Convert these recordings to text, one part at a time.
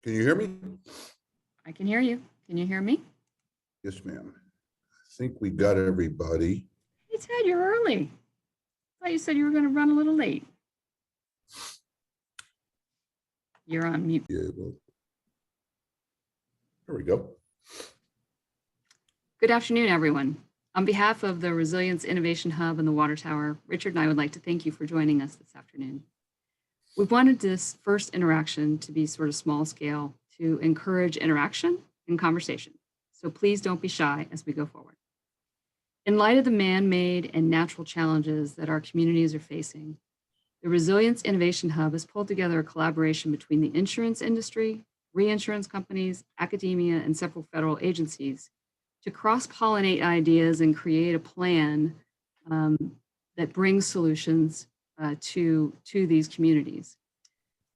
Can you hear me? I can hear you. Can you hear me? Yes, ma'am. I think we got everybody. Hey, Ted, you're early. I thought you said you were going to run a little late. You're on mute. Yeah, well, there we go. Good afternoon, everyone. On behalf of the Resilience Innovation Hub and the Water Tower, Richard and I would like to thank you for joining us this afternoon. We wanted this first interaction to be sort of small scale to encourage interaction and conversation. So please don't be shy as we go forward. In light of the man-made and natural challenges that our communities are facing, the Resilience Innovation Hub has pulled together a collaboration between the insurance industry, reinsurance companies, academia, and several federal agencies to cross-pollinate ideas and create a plan that brings solutions to these communities.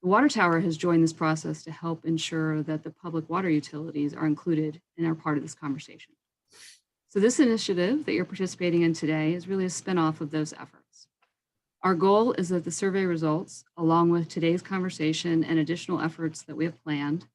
The Water Tower has joined this process to help ensure that the public water utilities are included and are part of this conversation. So this initiative that you're participating in today is really a spinoff of those efforts. Our goal is that the survey results, along with today's conversation and additional efforts that we have planned,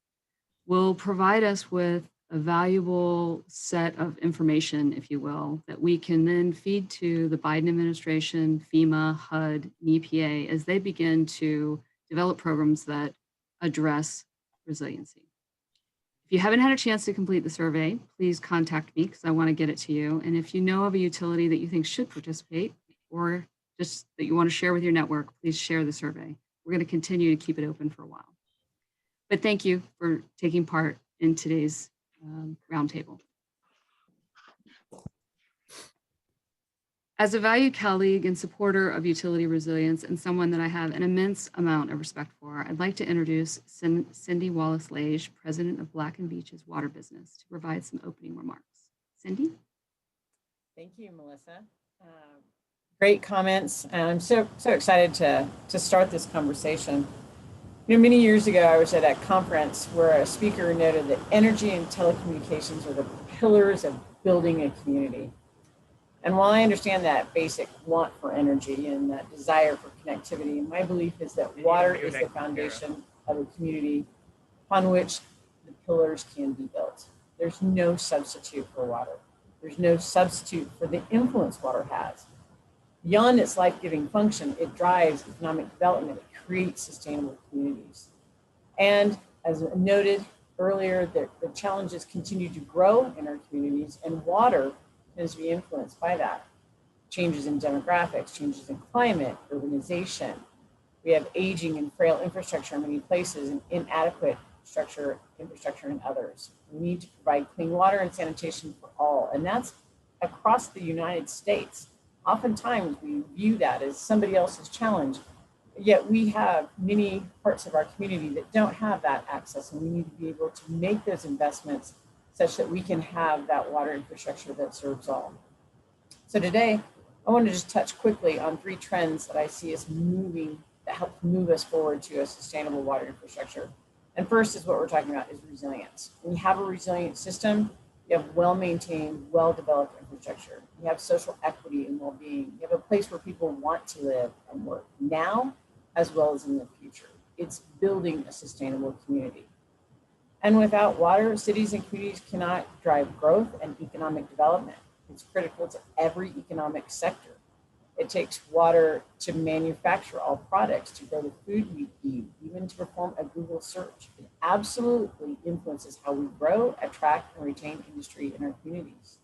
will provide us with a valuable set of information, if you will, that we can then feed to the Biden administration, FEMA, HUD, and EPA as they begin to develop programs that address resiliency. If you haven't had a chance to complete the survey, please contact me because I want to get it to you. And if you know of a utility that you think should participate or just that you want to share with your network, please share the survey. We're going to continue to keep it open for a while. But thank you for taking part in today's roundtable. As a valued colleague and supporter of utility resilience and someone that I have an immense amount of respect for, I'd like to introduce Cindy Wallace-Lage, president of Black & Veatch's water business, to provide some opening remarks. Cindy? Thank you, Melissa. Great comments, and I'm so excited to start this conversation. You know, many years ago, I was at a conference where a speaker noted that energy and telecommunications are the pillars of building a community. And while I understand that basic want for energy and that desire for connectivity, my belief is that water is the foundation of a community upon which the pillars can be built. There's no substitute for water. There's no substitute for the influence water has. Beyond its life-giving function, it drives economic development. It creates sustainable communities. And as noted earlier, the challenges continue to grow in our communities, and water tends to be influenced by that. Changes in demographics, changes in climate, urbanization. We have aging and frail infrastructure in many places and inadequate infrastructure in others. We need to provide clean water and sanitation for all, and that's across the United States. Oftentimes we view that as somebody else's challenge, yet we have many parts of our community that don't have that access, and we need to be able to make those investments such that we can have that water infrastructure that serves all. So today, I want to just touch quickly on 3 trends that I see as moving, that help move us forward to a sustainable water infrastructure. And first is what we're talking about is resilience. When you have a resilient system, you have well-maintained, well-developed infrastructure. You have social equity and well-being. You have a place where people want to live and work now, as well as in the future. It's building a sustainable community. And without water, cities and communities cannot drive growth and economic development. It's critical to every economic sector. It takes water to manufacture all products, to grow the food we eat, even to perform a Google search. It absolutely influences how we grow, attract, and retain industry in our communities.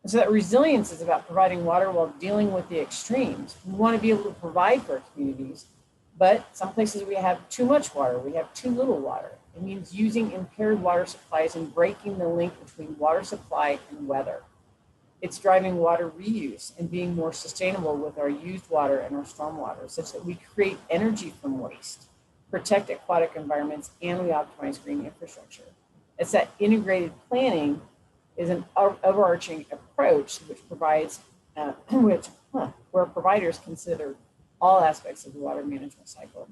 And so that resilience is about providing water while dealing with the extremes. We want to be able to provide for our communities, but some places we have too much water, we have too little water. It means using impaired water supplies and breaking the link between water supply and weather. It's driving water reuse and being more sustainable with our used water and our stormwater, such that we create energy from waste, protect aquatic environments, and we optimize green infrastructure. It's that integrated planning is an overarching approach which provides, where providers consider all aspects of the water management cycle.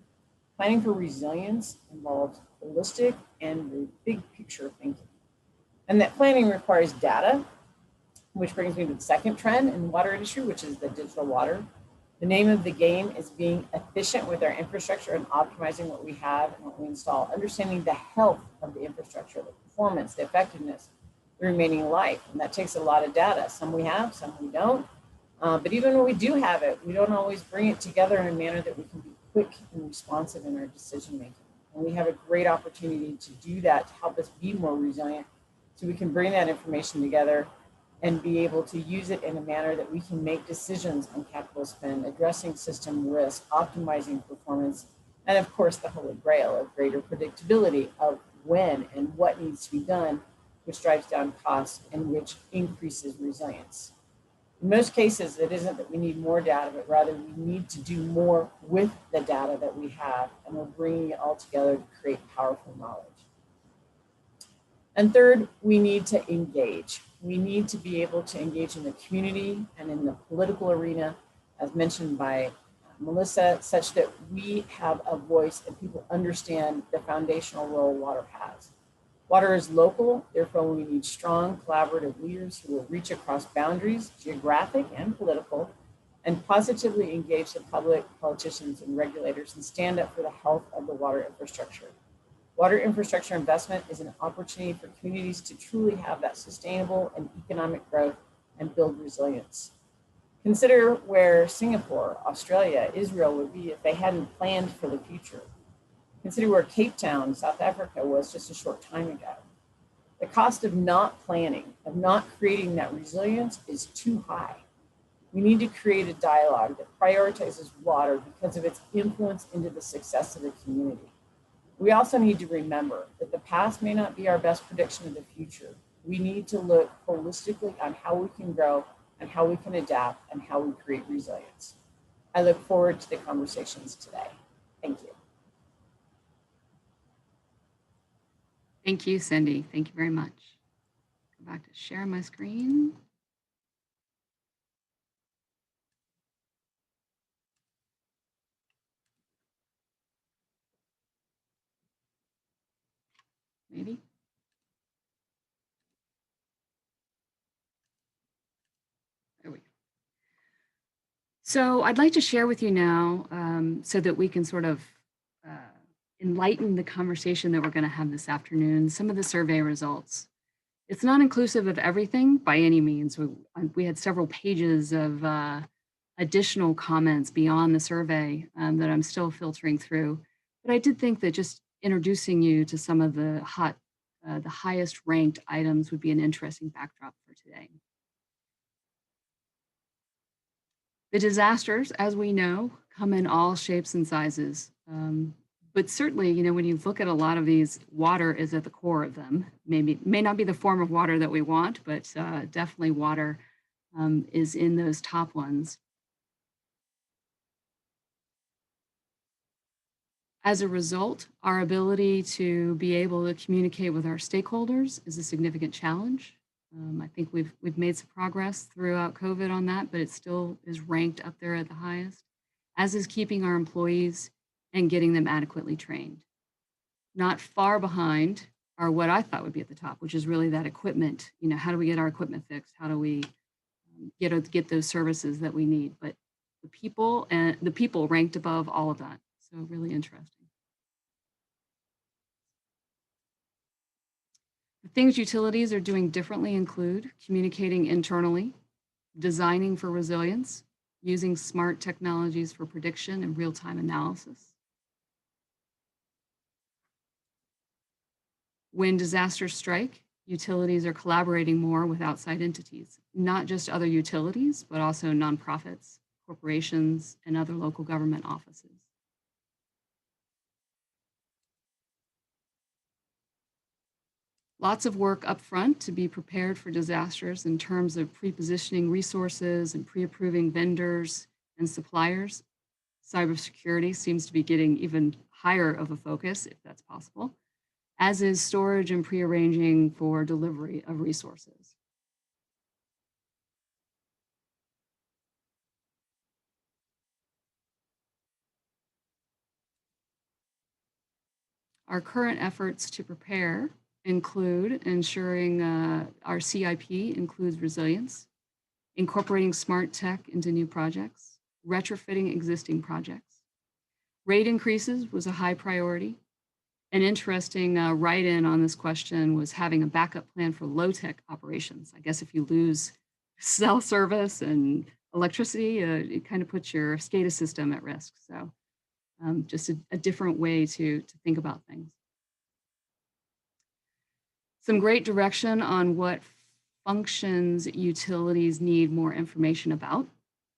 Planning for resilience involves holistic and big picture thinking. And that planning requires data, which brings me to the second trend in the water industry, which is the digital water. The name of the game is being efficient with our infrastructure and optimizing what we have and what we install, understanding the health of the infrastructure, the performance, the effectiveness, the remaining life. And that takes a lot of data. Some we have, some we don't. But even when we do have it, we don't always bring it together in a manner that we can be quick and responsive in our decision making. And we have a great opportunity to do that to help us be more resilient so we can bring that information together and be able to use it in a manner that we can make decisions on capital spend, addressing system risk, optimizing performance, and of course, the holy grail of greater predictability of when and what needs to be done, which drives down costs and which increases resilience. In most cases, it isn't that we need more data, but rather we need to do more with the data that we have, and we're bringing it all together to create powerful knowledge. And third, we need to engage. We need to be able to engage in the community and in the political arena, as mentioned by Melissa, such that we have a voice and people understand the foundational role water has. Water is local, therefore we need strong collaborative leaders who will reach across boundaries, geographic and political, and positively engage the public, politicians, and regulators and stand up for the health of the water infrastructure. Water infrastructure investment is an opportunity for communities to truly have that sustainable and economic growth and build resilience. Consider where Singapore, Australia, Israel would be if they hadn't planned for the future. Consider where Cape Town, South Africa was just a short time ago. The cost of not planning, of not creating that resilience is too high. We need to create a dialogue that prioritizes water because of its influence into the success of the community. We also need to remember that the past may not be our best prediction of the future. We need to look holistically on how we can grow and how we can adapt and how we create resilience. I look forward to the conversations today. Thank you. Thank you, Cindy. Thank you very much. Go back to share my screen. Maybe. There we go. So I'd like to share with you now so that we can sort of enlighten the conversation that we're going to have this afternoon, some of the survey results. It's not inclusive of everything by any means. We had several pages of additional comments beyond the survey that I'm still filtering through. But I did think that just introducing you to some of the highest ranked items would be an interesting backdrop for today. The disasters, as we know, come in all shapes and sizes. But certainly, you know, when you look at a lot of these, water is at the core of them. May not be the form of water that we want, but definitely water is in those top ones. As a result, our ability to be able to communicate with our stakeholders is a significant challenge. I think we've made some progress throughout COVID on that, but it still is ranked up there at the highest, as is keeping our employees and getting them adequately trained. Not far behind are what I thought would be at the top, which is really that equipment. You know, how do we get our equipment fixed? How do we get those services that we need? But the people ranked above all of that. So really interesting. The things utilities are doing differently include communicating internally, designing for resilience, using smart technologies for prediction and real-time analysis. When disasters strike, utilities are collaborating more with outside entities, not just other utilities, but also nonprofits, corporations, and other local government offices. Lots of work up front to be prepared for disasters in terms of pre-positioning resources and pre-approving vendors and suppliers. Cybersecurity seems to be getting even higher of a focus, if that's possible, as is storage and pre-arranging for delivery of resources. Our current efforts to prepare include ensuring our CIP includes resilience, incorporating smart tech into new projects, retrofitting existing projects. Rate increases was a high priority. An interesting write-in on this question was having a backup plan for low-tech operations. I guess if you lose cell service and electricity, it kind of puts your SCADA system at risk. So just a different way to think about things. Some great direction on what functions utilities need more information about.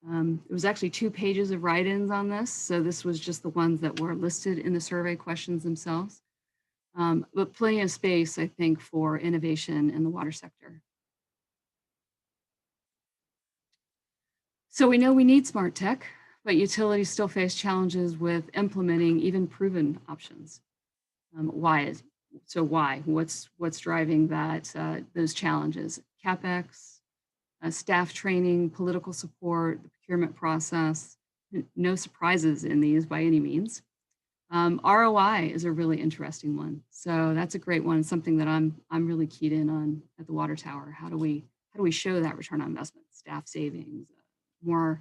There was actually 2 pages of write-ins on this. So this was just the ones that were listed in the survey questions themselves. But plenty of space, I think, for innovation in the water sector. So we know we need smart tech, but utilities still face challenges with implementing even proven options. Why? What's driving that? Those challenges? CapEx, staff training, political support, the procurement process. No surprises in these by any means. ROI is a really interesting one. So that's a great one. Something that I'm really keyed in on at the water tower. How do we show that return on investment? Staff savings, more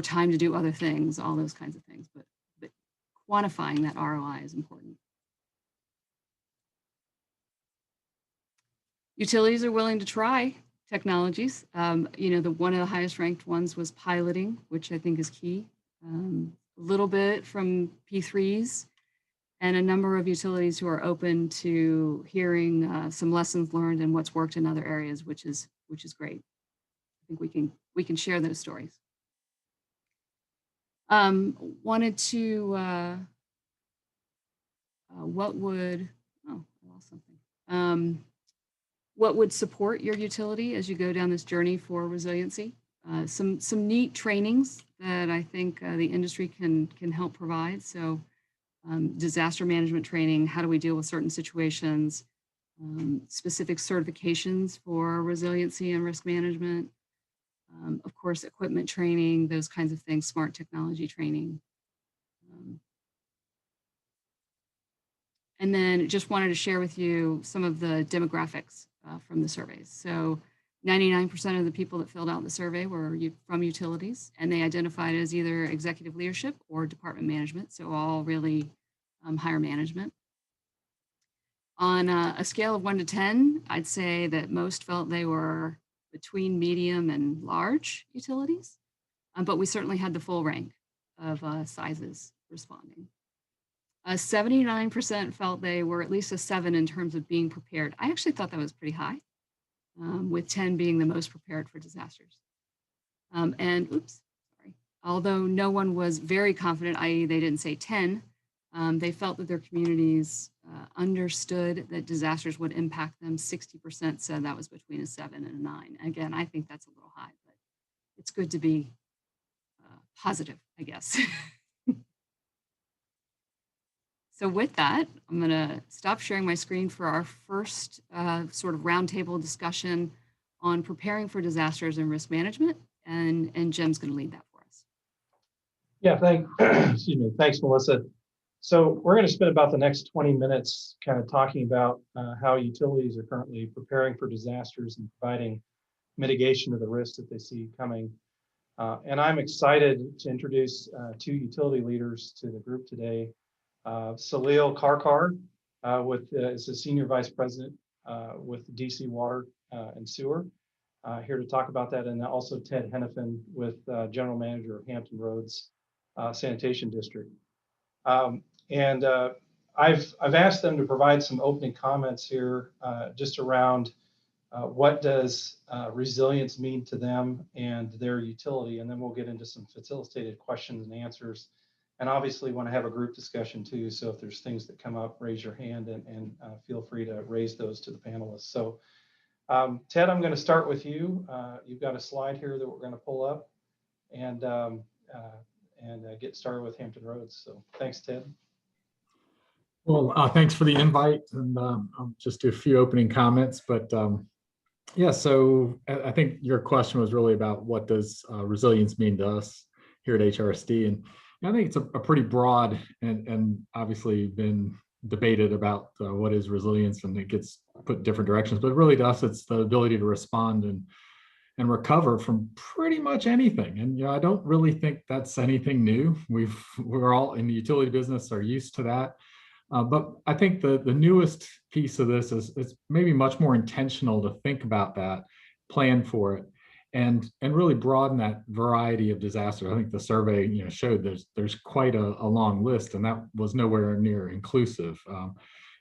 time to do other things, all those kinds of things. But quantifying that ROI is important. Utilities are willing to try technologies. One of the highest ranked ones was piloting, which I think is key. A little bit from P3s and a number of utilities who are open to hearing some lessons learned and what's worked in other areas, which is great. I think we can share those stories. Wanted to what would I lost something. What would support your utility as you go down this journey for resiliency? Some neat trainings that I think the industry can help provide. So disaster management training, how do we deal with certain situations, specific certifications for resiliency and risk management, of course, equipment training, those kinds of things, smart technology training. And then just wanted to share with you some of the demographics from the surveys. So 99% of the people that filled out the survey were from utilities, and they identified as either executive leadership or department management, so all really higher management. On a scale of 1 to 10, I'd say that most felt they were between medium and large utilities, but we certainly had the full rank of sizes responding. 79% felt they were at least a 7 in terms of being prepared. I actually thought that was pretty high, with 10 being the most prepared for disasters. Although no one was very confident, i.e. they didn't say 10, they felt that their communities understood that disasters would impact them. 60% said that was between a 7 and a 9. Again, I think that's a little high, but it's good to be positive, I guess. So with that, I'm going to stop sharing my screen for our first sort of roundtable discussion on preparing for disasters and risk management, and Jim's going to lead that for us. Yeah, thanks, Melissa. So we're going to spend about the next 20 minutes kind of talking about how utilities are currently preparing for disasters and providing mitigation of the risks that they see coming. And I'm excited to introduce 2 utility leaders to the group today. Salil Karkar is the Senior Vice President with DC Water and Sewer, here to talk about that, and also Ted Hennepin with General Manager of Hampton Roads Sanitation District. I've asked them to provide some opening comments here just around what does resilience mean to them and their utility, and then we'll get into some facilitated questions and answers. And obviously want to have a group discussion too, so if there's things that come up, raise your hand and feel free to raise those to the panelists. So Ted, I'm going to start with you. You've got a slide here that we're going to pull up and get started with Hampton Roads. So thanks, Ted. Well, thanks for the invite, and I'll just do a few opening comments. But yeah, so I think your question was really about what does resilience mean to us here at HRSD, and I think it's a pretty broad and obviously been debated about what is resilience, and it gets put in different directions. But really, to us, it's the ability to respond and and recover from pretty much anything. And I don't really think that's anything new. We're all in the utility business are used to that. But I think the newest piece of this is maybe much more intentional to think about that, plan for it, and really broaden that variety of disasters. I think the survey showed there's quite a long list, and that was nowhere near inclusive.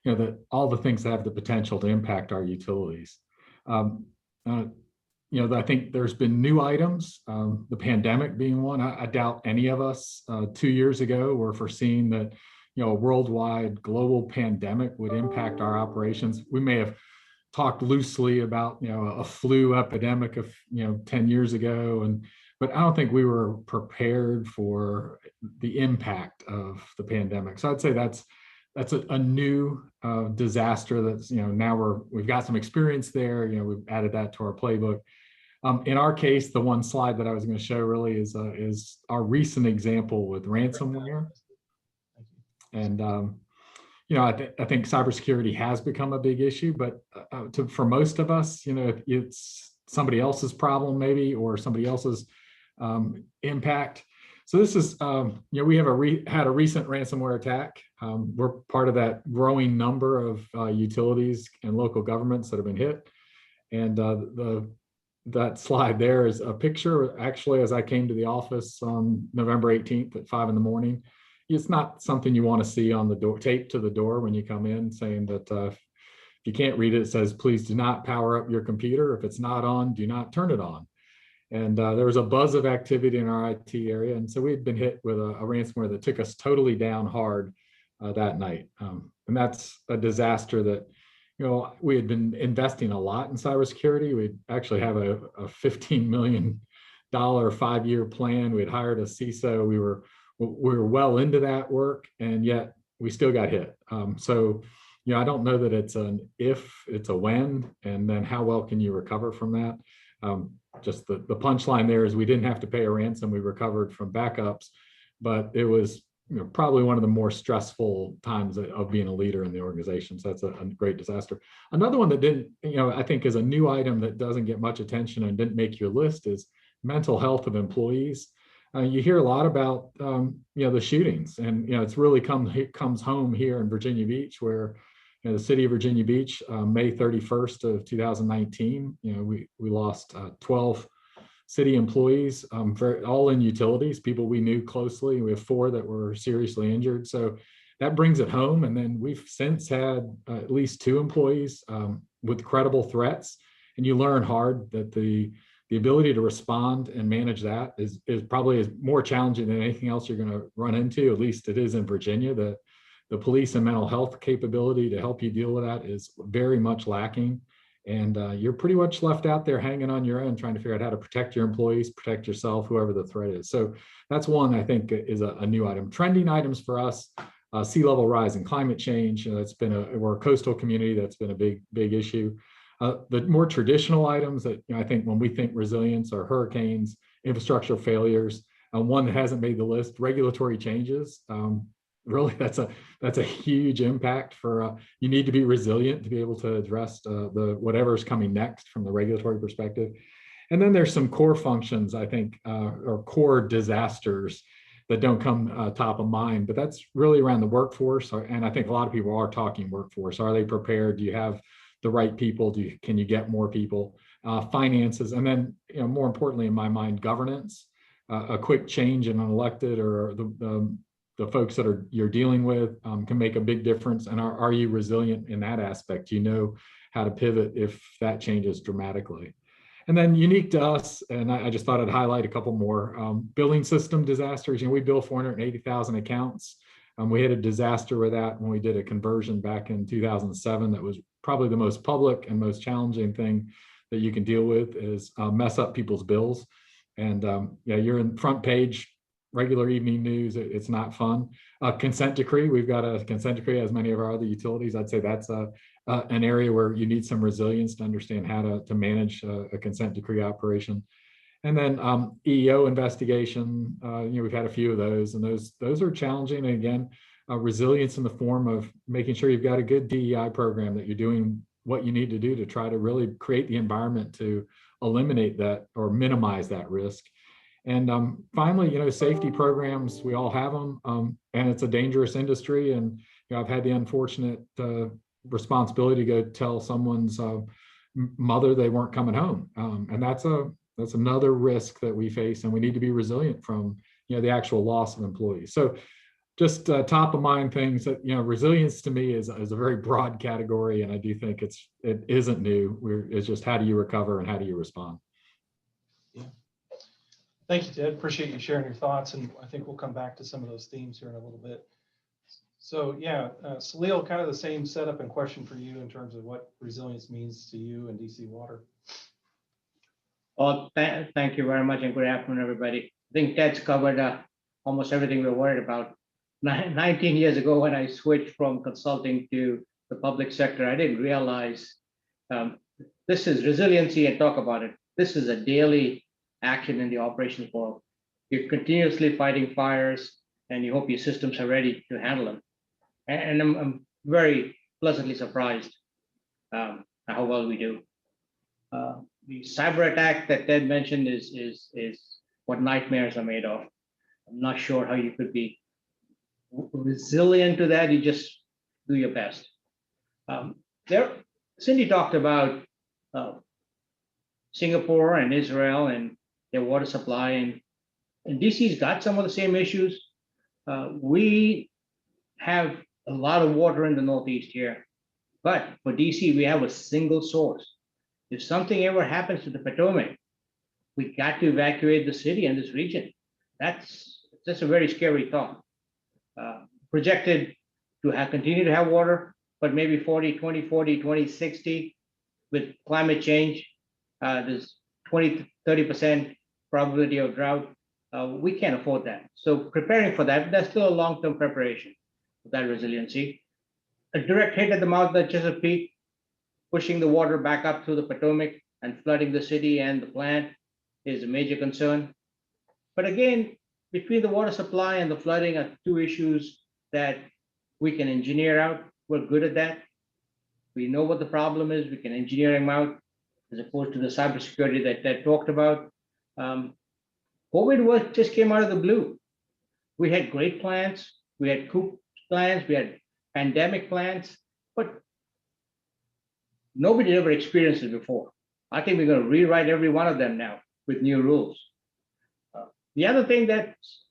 That all the things that have the potential to impact our utilities. I think there's been new items, the pandemic being one. I doubt any of us 2 years ago were foreseeing that a worldwide global pandemic would impact our operations. We may have talked loosely about a flu epidemic of 10 years ago, but I don't think we were prepared for the impact of the pandemic. So I'd say that's a new disaster that's now we've got some experience there. We've added that to our playbook. In our case, the one slide that I was going to show really is our recent example with ransomware. And I think cybersecurity has become a big issue, but for most of us, it's somebody else's problem maybe, or somebody else's impact. So this is, we have had a recent ransomware attack. We're part of that growing number of utilities and local governments that have been hit. And that slide there is a picture, actually, as I came to the office on November 18th at 5 a.m. It's not something you want to see on the door, taped to the door when you come in, saying that if you can't read it, it says, please do not power up your computer. If it's not on, do not turn it on. And there was a buzz of activity in our IT area. And so we had been hit with a ransomware that took us totally down hard that night. And that's a disaster that, we had been investing a lot in cybersecurity. We actually have a $15 million 5-year plan. We had hired a CISO. We were well into that work, and yet we still got hit. So, I don't know that it's an if, it's a when, and then how well can you recover from that? Just the punchline there is we didn't have to pay a ransom. We recovered from backups, but it was probably one of the more stressful times of being a leader in the organization. So that's a great disaster. Another one that didn't, I think is a new item that doesn't get much attention and didn't make your list is mental health of employees. You hear a lot about the shootings, and it's really comes home here in Virginia Beach, where the city of Virginia Beach, May 31st of 2019, we lost 12 city employees, all in utilities, people we knew closely. We have 4 that were seriously injured, so that brings it home. And then we've since had at least 2 employees with credible threats, and you learn hard that the ability to respond and manage that is probably more challenging than anything else you're going to run into. At least it is in Virginia. The police and mental health capability to help you deal with that is very much lacking. And you're pretty much left out there hanging on your own, trying to figure out how to protect your employees, protect yourself, whoever the threat is. So that's one I think is a new item. Trending items for us, sea level rise and climate change. That's been we're a coastal community. That's been a big issue. The more traditional items that I think when we think resilience are hurricanes, infrastructure failures. One that hasn't made the list, regulatory changes. Really, that's a huge impact for. You need to be resilient to be able to address the whatever's coming next from the regulatory perspective. And then there's some core functions, I think, or core disasters that don't come top of mind. But that's really around the workforce, and I think a lot of people are talking workforce. Are they prepared? Do you have the right people? Can you get more people? Finances, and then more importantly, in my mind, governance. A quick change in an elected or the folks that you're dealing with can make a big difference. And are you resilient in that aspect? Do you know how to pivot if that changes dramatically? And then unique to us, and I just thought I'd highlight a couple more, billing system disasters. We bill 480,000 accounts. We had a disaster with that when we did a conversion back in 2007. That was probably the most public and most challenging thing that you can deal with is mess up people's bills. And you're in front page, regular evening news. It's not fun. Consent decree. We've got a consent decree as many of our other utilities. I'd say that's an area where you need some resilience to understand how to manage a consent decree operation. And then EEO investigation. We've had a few of those, and those are challenging. And again, resilience in the form of making sure you've got a good DEI program, that you're doing what you need to do to try to really create the environment to eliminate that or minimize that risk. And finally, safety programs, we all have them, and it's a dangerous industry. And I've had the unfortunate responsibility to go tell someone's mother they weren't coming home, and that's another risk that we face, and we need to be resilient from the actual loss of employees. So just top of mind things that resilience to me is a very broad category, and I do think it isn't new. It's just how do you recover and how do you respond. Yeah. Thank you, Ted. Appreciate you sharing your thoughts, and I think we'll come back to some of those themes here in a little bit. So yeah, Salil, kind of the same setup and question for you in terms of what resilience means to you and DC Water. Well, thank you very much, and good afternoon, everybody. I think Ted's covered almost everything we're worried about. 19 years ago, when I switched from consulting to the public sector, I didn't realize this is resiliency, and talk about it. This is a daily action in the operations world. You're continuously fighting fires, and you hope your systems are ready to handle them. And I'm very pleasantly surprised how well we do. The cyber attack that Ted mentioned is what nightmares are made of. I'm not sure how you could be resilient to that. You just do your best. Cindy talked about Singapore and Israel and their water supply, and DC's got some of the same issues. We have a lot of water in the Northeast here, but for DC, we have a single source. If something ever happens to the Potomac, we got to evacuate the city and this region. That's a very scary thought. Projected to continue to have water, but maybe 2060, with climate change, there's 20-30% probability of drought. We can't afford that. So preparing for that, that's still a long-term preparation for that resiliency. A direct hit at the mouth of Chesapeake, pushing the water back up through the Potomac and flooding the city and the plant is a major concern. But again, between the water supply and the flooding are two issues that we can engineer out. We're good at that. We know what the problem is. We can engineer them out, as opposed to the cybersecurity that Ted talked about. COVID just came out of the blue. We had great plans. We had coup plans. We had pandemic plans, but nobody ever experienced it before. I think we're going to rewrite every one of them now with new rules. The other thing that's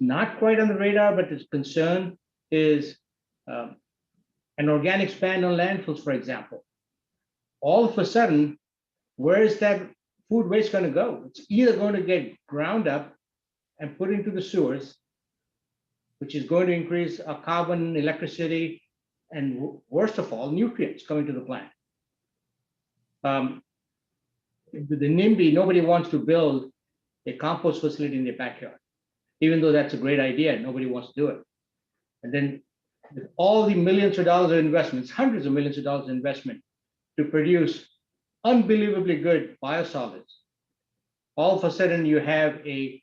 not quite on the radar, but is concern, is an organic ban on landfills, for example. All of a sudden, where is that food waste going to go? It's either going to get ground up and put into the sewers, which is going to increase our carbon, electricity, and worst of all, nutrients coming to the plant. With the NIMBY, nobody wants to build a compost facility in their backyard. Even though that's a great idea, nobody wants to do it. And then with all the millions of dollars of investments, hundreds of millions of dollars of investment to produce unbelievably good biosolids, all of a sudden you have a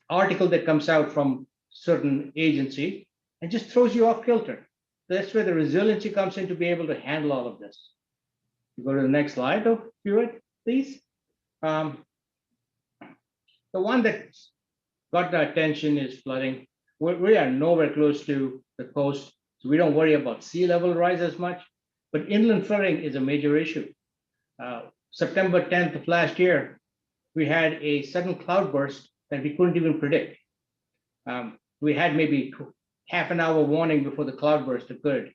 article that comes out from certain agency and just throws you off kilter. That's where the resiliency comes in, to be able to handle all of this. You go to the next slide, please. The one that's got the attention is flooding. We are nowhere close to the coast, so we don't worry about sea level rise as much, but inland flooding is a major issue. September 10th of last year, we had a sudden cloudburst that we couldn't even predict. We had maybe half an hour warning before the cloudburst occurred.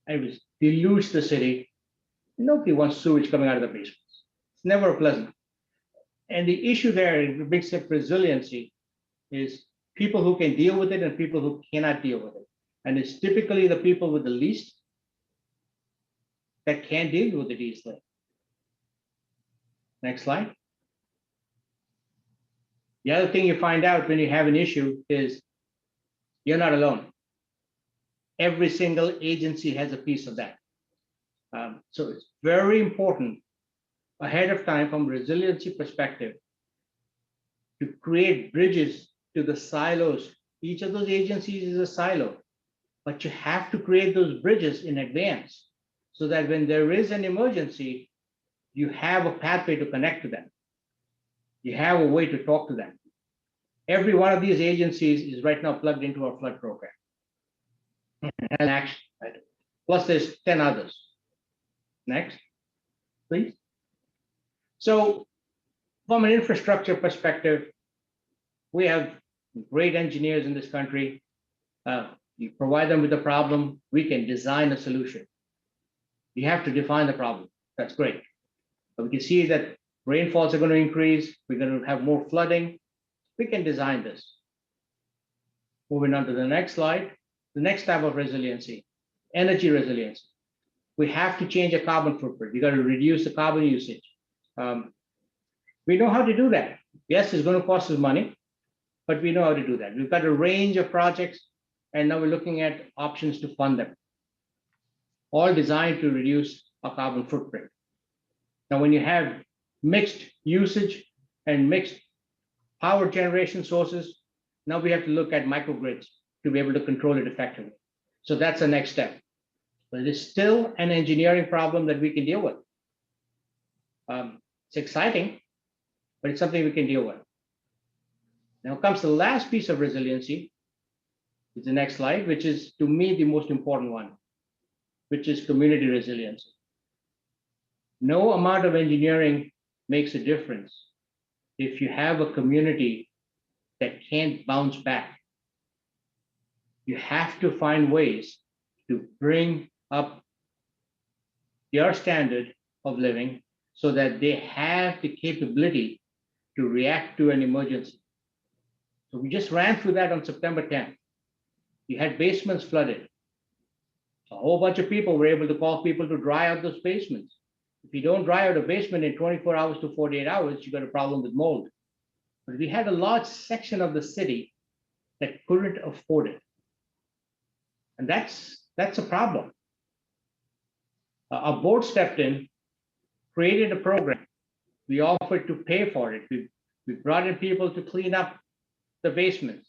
It was deluged the city. Nobody wants sewage coming out of the basements. It's never pleasant. And the issue there in big step resiliency is people who can deal with it and people who cannot deal with it. And it's typically the people with the least that can't deal with it easily. Next slide. The other thing you find out when you have an issue is you're not alone. Every single agency has a piece of that. So it's very important ahead of time, from a resiliency perspective, to create bridges to the silos. Each of those agencies is a silo, but you have to create those bridges in advance so that when there is an emergency, you have a pathway to connect to them. You have a way to talk to them. Every one of these agencies is right now plugged into our flood program. And action, right? Plus there's 10 others. Next, please. So from an infrastructure perspective, we have great engineers in this country. You provide them with a problem, we can design a solution. You have to define the problem. That's great. But we can see that rainfalls are going to increase. We're going to have more flooding. We can design this. Moving on to the next slide. The next type of resiliency, energy resiliency. We have to change a carbon footprint. We got to reduce the carbon usage. We know how to do that. Yes, it's going to cost us money, but we know how to do that. We've got a range of projects, and now we're looking at options to fund them, all designed to reduce our carbon footprint. Now, when you have mixed usage and mixed power generation sources, now we have to look at microgrids to be able to control it effectively. So that's the next step. But it is still an engineering problem that we can deal with. It's exciting, but it's something we can deal with. Now comes the last piece of resiliency. It's the next slide, which is, to me, the most important one, which is community resiliency. No amount of engineering makes a difference if you have a community that can't bounce back. You have to find ways to bring up their standard of living so that they have the capability to react to an emergency. So we just ran through that on September 10th. You had basements flooded. A whole bunch of people were able to call people to dry out those basements. If you don't dry out a basement in 24 hours to 48 hours, you got a problem with mold. But we had a large section of the city that couldn't afford it. And that's a problem. Our board stepped in, created a program. We offered to pay for it. We brought in people to clean up the basements,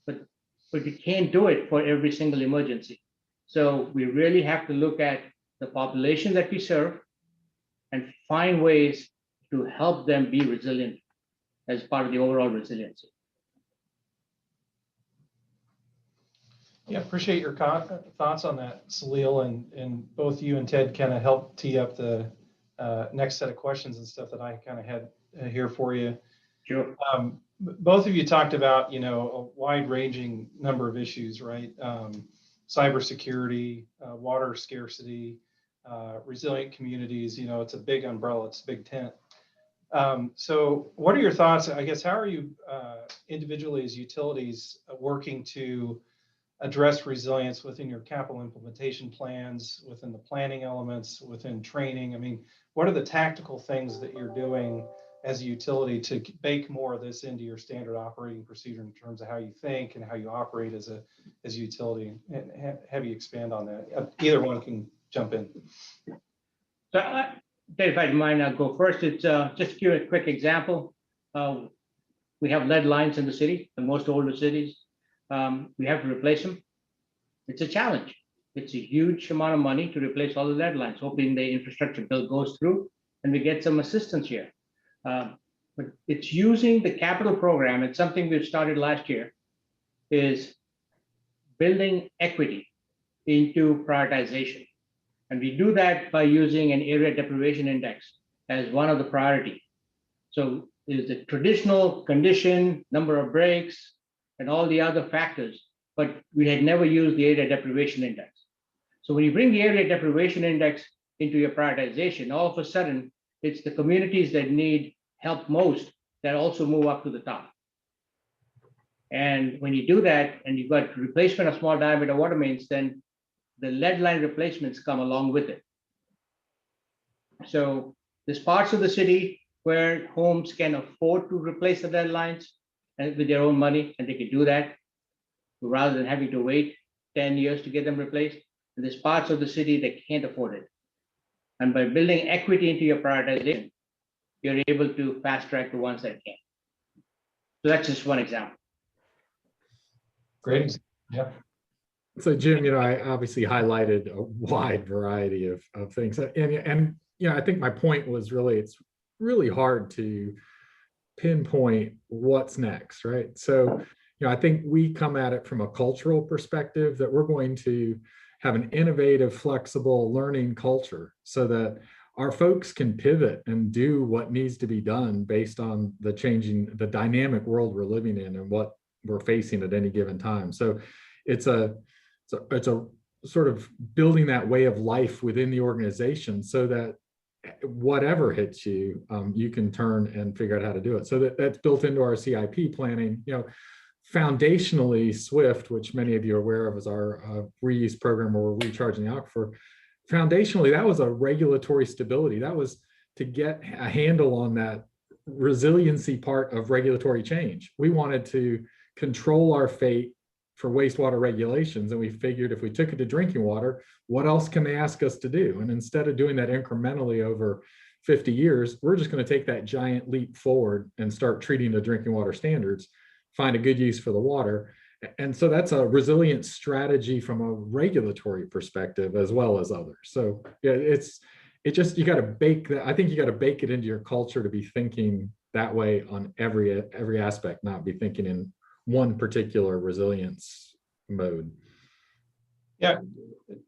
but you can't do it for every single emergency. So we really have to look at the population that we serve and find ways to help them be resilient as part of the overall resiliency. Yeah, appreciate your thoughts on that, Salil, and both you and Ted kind of helped tee up the next set of questions and stuff that I kind of had here for you. Sure. Both of you talked about, a wide-ranging number of issues, right? Cybersecurity, water scarcity, resilient communities. It's a big umbrella, it's a big tent. So what are your thoughts? I guess, how are you individually as utilities working to address resilience within your capital implementation plans, within the planning elements, within training? I mean, what are the tactical things that you're doing as a utility to bake more of this into your standard operating procedure in terms of how you think and how you operate as a utility? And have you expand on that? Either one can jump in. So, Dave, if I mind, I'll go first. It's just to give a quick example. We have lead lines in the city, in most older cities. We have to replace them. It's a challenge. It's a huge amount of money to replace all the lead lines, hoping the infrastructure bill goes through and we get some assistance here. But it's using the capital program. It's something we've started last year, is building equity into prioritization. And we do that by using an area deprivation index as one of the priorities. So there's the traditional condition, number of breaks, and all the other factors, but we had never used the area deprivation index. So when you bring the area deprivation index into your prioritization, all of a sudden, it's the communities that need help most that also move up to the top. And when you do that, and you've got replacement of small diameter water mains, then the lead line replacements come along with it. So there's parts of the city where homes can afford to replace the lead lines and with their own money, and they can do that rather than having to wait 10 years to get them replaced. And there's parts of the city that can't afford it. And by building equity into your prioritization, you're able to fast track the ones that can. So that's just one example. Great. Yeah. So Jim, I obviously highlighted a wide variety of things. And I think my point was really, it's really hard to pinpoint what's next, right? So, I think we come at it from a cultural perspective that we're going to have an innovative, flexible learning culture so that our folks can pivot and do what needs to be done based on the dynamic world we're living in and what we're facing at any given time. So it's a sort of building that way of life within the organization so that whatever hits you, you can turn and figure out how to do it. So that's built into our CIP planning. Foundationally, SWIFT, which many of you are aware of, is our reuse program where we're recharging the aquifer. Foundationally, that was a regulatory stability. That was to get a handle on that resiliency part of regulatory change. We wanted to control our fate for wastewater regulations, and we figured if we took it to drinking water, what else can they ask us to do? And instead of doing that incrementally over 50 years, we're just going to take that giant leap forward and start treating the drinking water standards, find a good use for the water. And so that's a resilient strategy from a regulatory perspective as well as others. So yeah, you got to bake that. I think you got to bake it into your culture to be thinking that way on every aspect, not be thinking in one particular resilience mode. Yeah,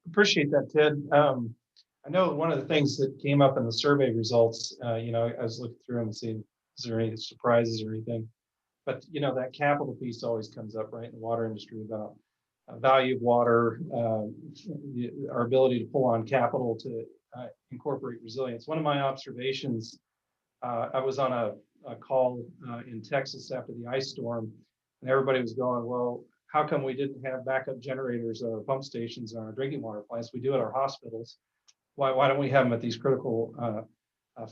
appreciate that, Ted. I know one of the things that came up in the survey results, I was looking through them and seeing, is there any surprises or anything? But, that capital piece always comes up, right, in the water industry about value of water, our ability to pull on capital to incorporate resilience. One of my observations, I was on a call in Texas after the ice storm, and everybody was going, well, how come we didn't have backup generators or pump stations in our drinking water plants? We do at our hospitals. Why don't we have them at these critical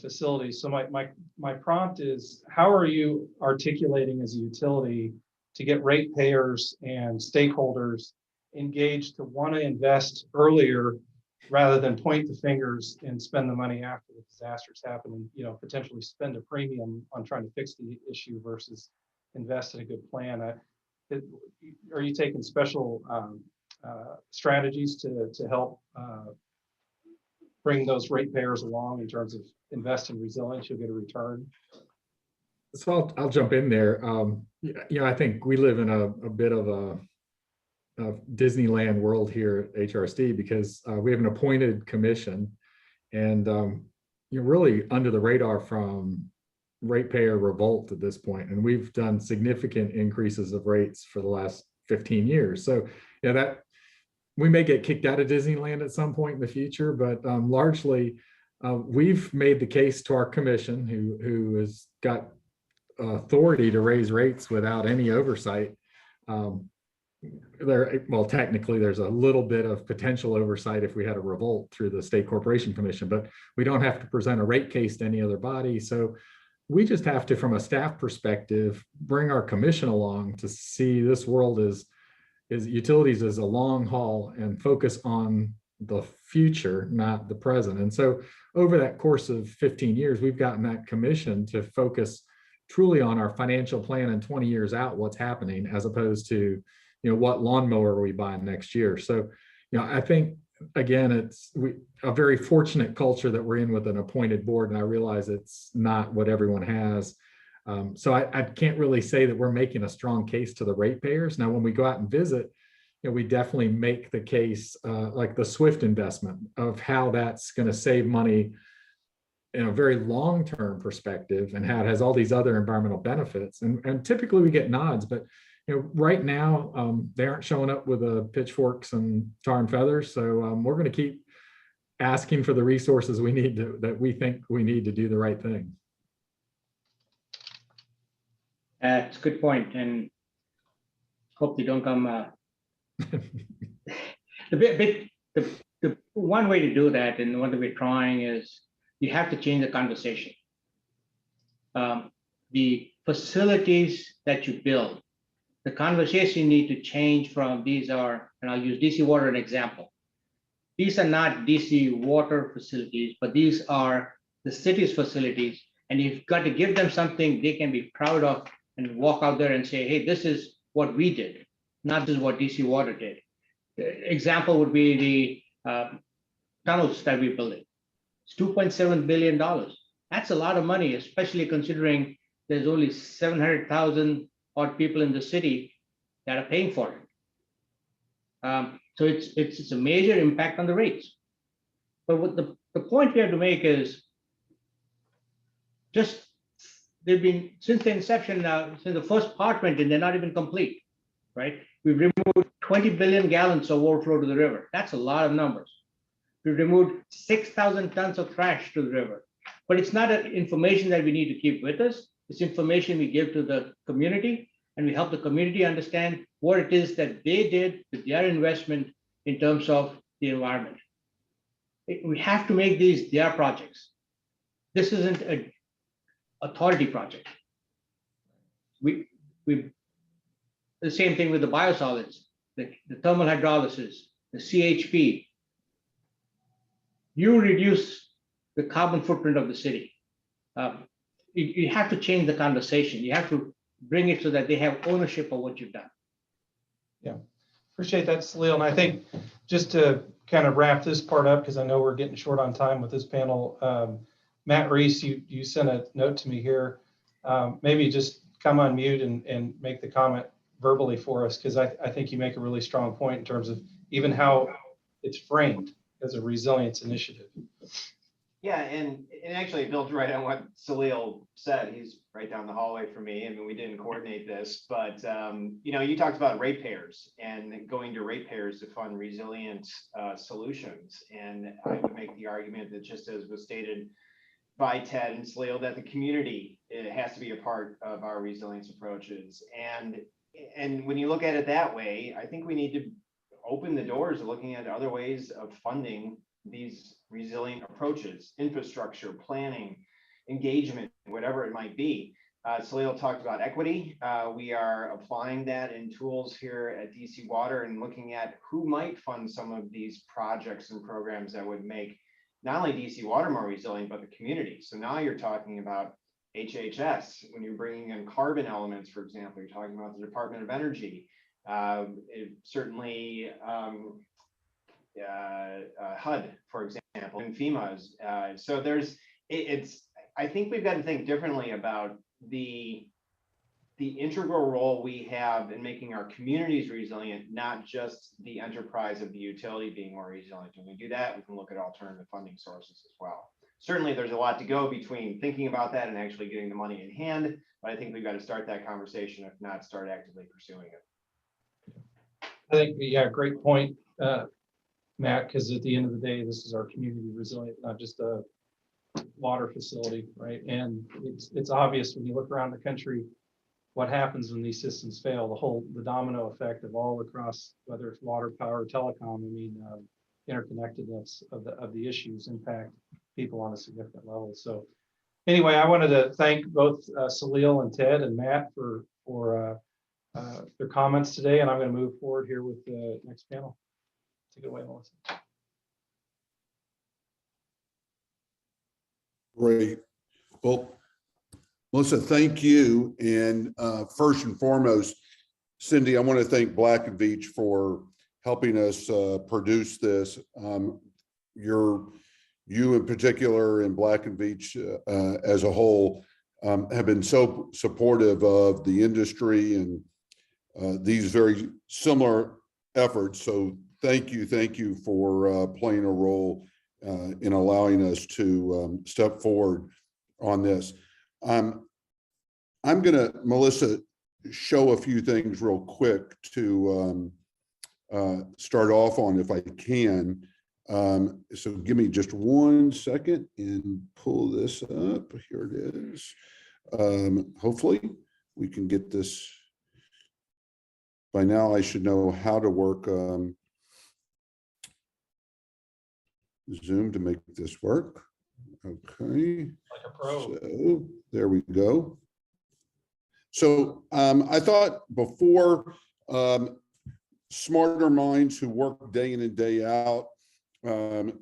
facilities? So my prompt is, how are you articulating as a utility to get ratepayers and stakeholders engaged to want to invest earlier rather than point the fingers and spend the money after the disasters happen and potentially spend a premium on trying to fix the issue versus invest in a good plan? Are you taking special strategies to help bring those ratepayers along in terms of invest in resilience? You'll get a return. So I'll jump in there. I think we live in a bit of a Disneyland world here at HRSD because we have an appointed commission, and you're really under the radar from ratepayer revolt at this point, and we've done significant increases of rates for the last 15 years. So that we may get kicked out of Disneyland at some point in the future, but largely we've made the case to our commission, who has got authority to raise rates without any oversight. Technically, there's a little bit of potential oversight if we had a revolt through the State Corporation Commission, but we don't have to present a rate case to any other body. So we just have to, from a staff perspective, bring our commission along to see this world is utilities as a long haul and focus on the future, not the present. And so over that course of 15 years, we've gotten that commission to focus truly on our financial plan and 20 years out, what's happening, as opposed to, what lawnmower are we buying next year? So, I think, again, it's a very fortunate culture that we're in with an appointed board, and I realize it's not what everyone has. So I can't really say that we're making a strong case to the ratepayers. Now, when we go out and visit, we definitely make the case, like the SWIFT investment, of how that's going to save money in a very long-term perspective, and how it has all these other environmental benefits. And typically we get nods, but right now they aren't showing up with pitchforks and tar and feathers. So we're going to keep asking for the resources that we think we need to do the right thing. That's a good point, and hope they don't come. The one way to do that, and the one that we're trying, is you have to change the conversation. The facilities that you build, the conversation need to change from these are, and I'll use DC water as an example. These are not DC water facilities, but these are the city's facilities, and you've got to give them something they can be proud of and walk out there and say, hey, this is what we did, not just what DC water did. example would be the tunnels that we're building. It's $2.7 billion. That's a lot of money, especially considering there's only 700,000 odd people in the city that are paying for it. So it's a major impact on the rates. But what the point we have to make is just they've been since the inception, since the first part went in, they're not even complete, right? We've removed 20 billion gallons of overflow to the river. That's a lot of numbers. We've removed 6,000 tons of trash to the river. But it's not information that we need to keep with us. It's information we give to the community, and we help the community understand what it is that they did with their investment in terms of the environment. We have to make these their projects. This isn't an authority project. We the same thing with the biosolids, the thermal hydrolysis, the CHP. You reduce the carbon footprint of the city. You have to change the conversation. You have to bring it so that they have ownership of what you've done. Yeah, appreciate that, Salil. And I think just to kind of wrap this part up, because I know we're getting short on time with this panel. Matt Reese, you sent a note to me here. Maybe just come on mute and make the comment verbally for us, because I think you make a really strong point in terms of even how it's framed as a resilience initiative. Yeah, and actually it builds right on what Salil said. He's right down the hallway from me. I mean, we didn't coordinate this, but you know, you talked about ratepayers and going to ratepayers to fund resilient solutions. And I would make the argument that, just as was stated by Ted and Salil, that the community has to be a part of our resilience approaches. And when you look at it that way, I think we need to open the doors of looking at other ways of funding these resilient approaches, infrastructure, planning, engagement, whatever it might be. Salil talked about equity. We are applying that in tools here at DC Water and looking at who might fund some of these projects and programs that would make not only DC Water more resilient, but the community. So now you're talking about HHS, when you're bringing in carbon elements, for example, you're talking about the Department of Energy. Certainly HUD, for example, and FEMA's. So I think we've got to think differently about the integral role we have in making our communities resilient, not just the enterprise of the utility being more resilient. When we do that, we can look at alternative funding sources as well. Certainly there's a lot to go between thinking about that and actually getting the money in hand, but I think we've got to start that conversation, if not start actively pursuing it. I think, yeah, great point, Matt, because at the end of the day, this is our community resilient, not just a water facility, right? And it's obvious when you look around the country, what happens when these systems fail, the domino effect of all across, whether it's water, power, telecom. I mean, interconnectedness of the issues impact people on a significant level. So anyway, I wanted to thank both Salil and Ted and Matt for their comments today, and I'm going to move forward here with the next panel. Take it away, Melissa. Great. Well, Melissa, thank you. And first and foremost, Cindy, I want to thank Black and Veatch for helping us produce this. You in particular and Black and Veatch as a whole have been so supportive of the industry and these very similar efforts. So thank you for playing a role in allowing us to step forward on this. I'm going to, Melissa, show a few things real quick to start off on if I can. So give me just 1 second and pull this up. Here it is. Hopefully we can get this. By now I should know how to work Zoom to make this work. Okay. Like a pro. So there we go. So I thought before smarter minds who work day in and day out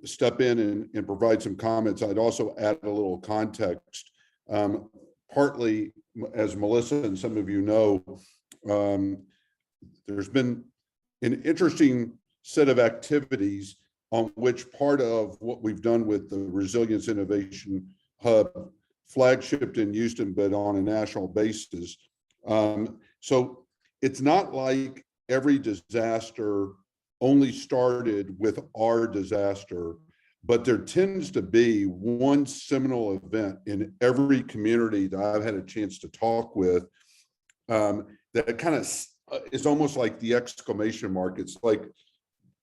step in and provide some comments, I'd also add a little context. Partly, as Melissa and some of you know, there's been an interesting set of activities on which part of what we've done with the Resilience Innovation Hub, flagshipped in Houston, but on a national basis. So it's not like every disaster only started with our disaster, but there tends to be one seminal event in every community that I've had a chance to talk with, that kind of is almost like the exclamation mark. It's like,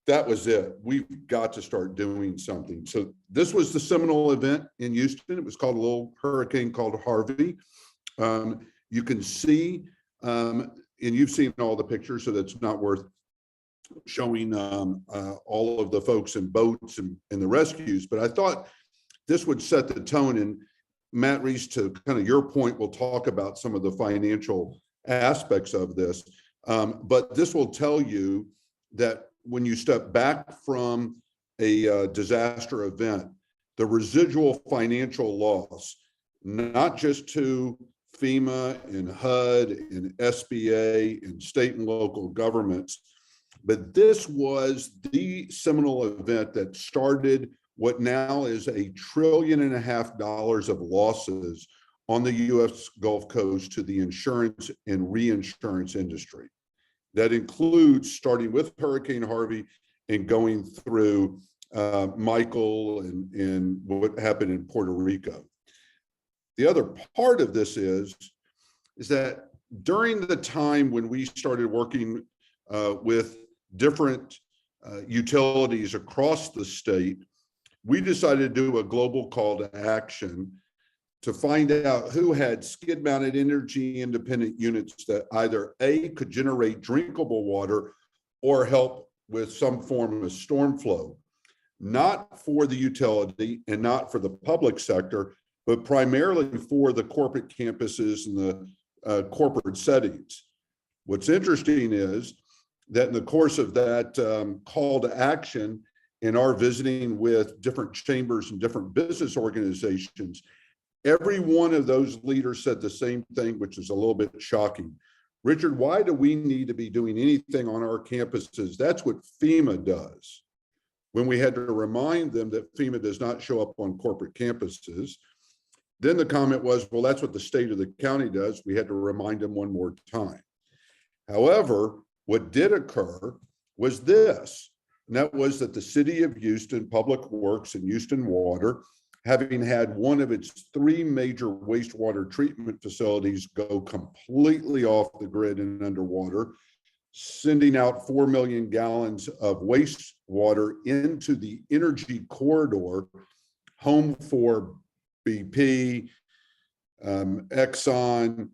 that was it. We've got to start doing something. So this was the seminal event in Houston. It was called a little hurricane called Harvey. You can see, and you've seen all the pictures, so that's not worth showing all of the folks in boats and the rescues. But I thought this would set the tone. And Matt Reese, to kind of your point, we'll talk about some of the financial aspects of this. But this will tell you that when you step back from a disaster event, the residual financial loss, not just to FEMA and HUD and SBA and state and local governments, but this was the seminal event that started what now is $1.5 trillion of losses on the US Gulf Coast to the insurance and reinsurance industry. That includes starting with Hurricane Harvey and going through Michael and what happened in Puerto Rico. The other part of this is that during the time when we started working with different utilities across the state, we decided to do a global call to action to find out who had skid-mounted energy independent units that either A, could generate drinkable water or help with some form of storm flow, not for the utility and not for the public sector, but primarily for the corporate campuses and the corporate settings. What's interesting is that in the course of that call to action, in our visiting with different chambers and different business organizations, every one of those leaders said the same thing, which is a little bit shocking. Richard, why do we need to be doing anything on our campuses? That's what FEMA does. When we had to remind them that FEMA does not show up on corporate campuses, then the comment was, well, that's what the state of the county does. We had to remind them one more time. However, what did occur was this, and that was that the city of Houston Public Works and Houston Water, having had one of its 3 major wastewater treatment facilities go completely off the grid and underwater, sending out 4 million gallons of wastewater into the energy corridor, home for BP, Exxon,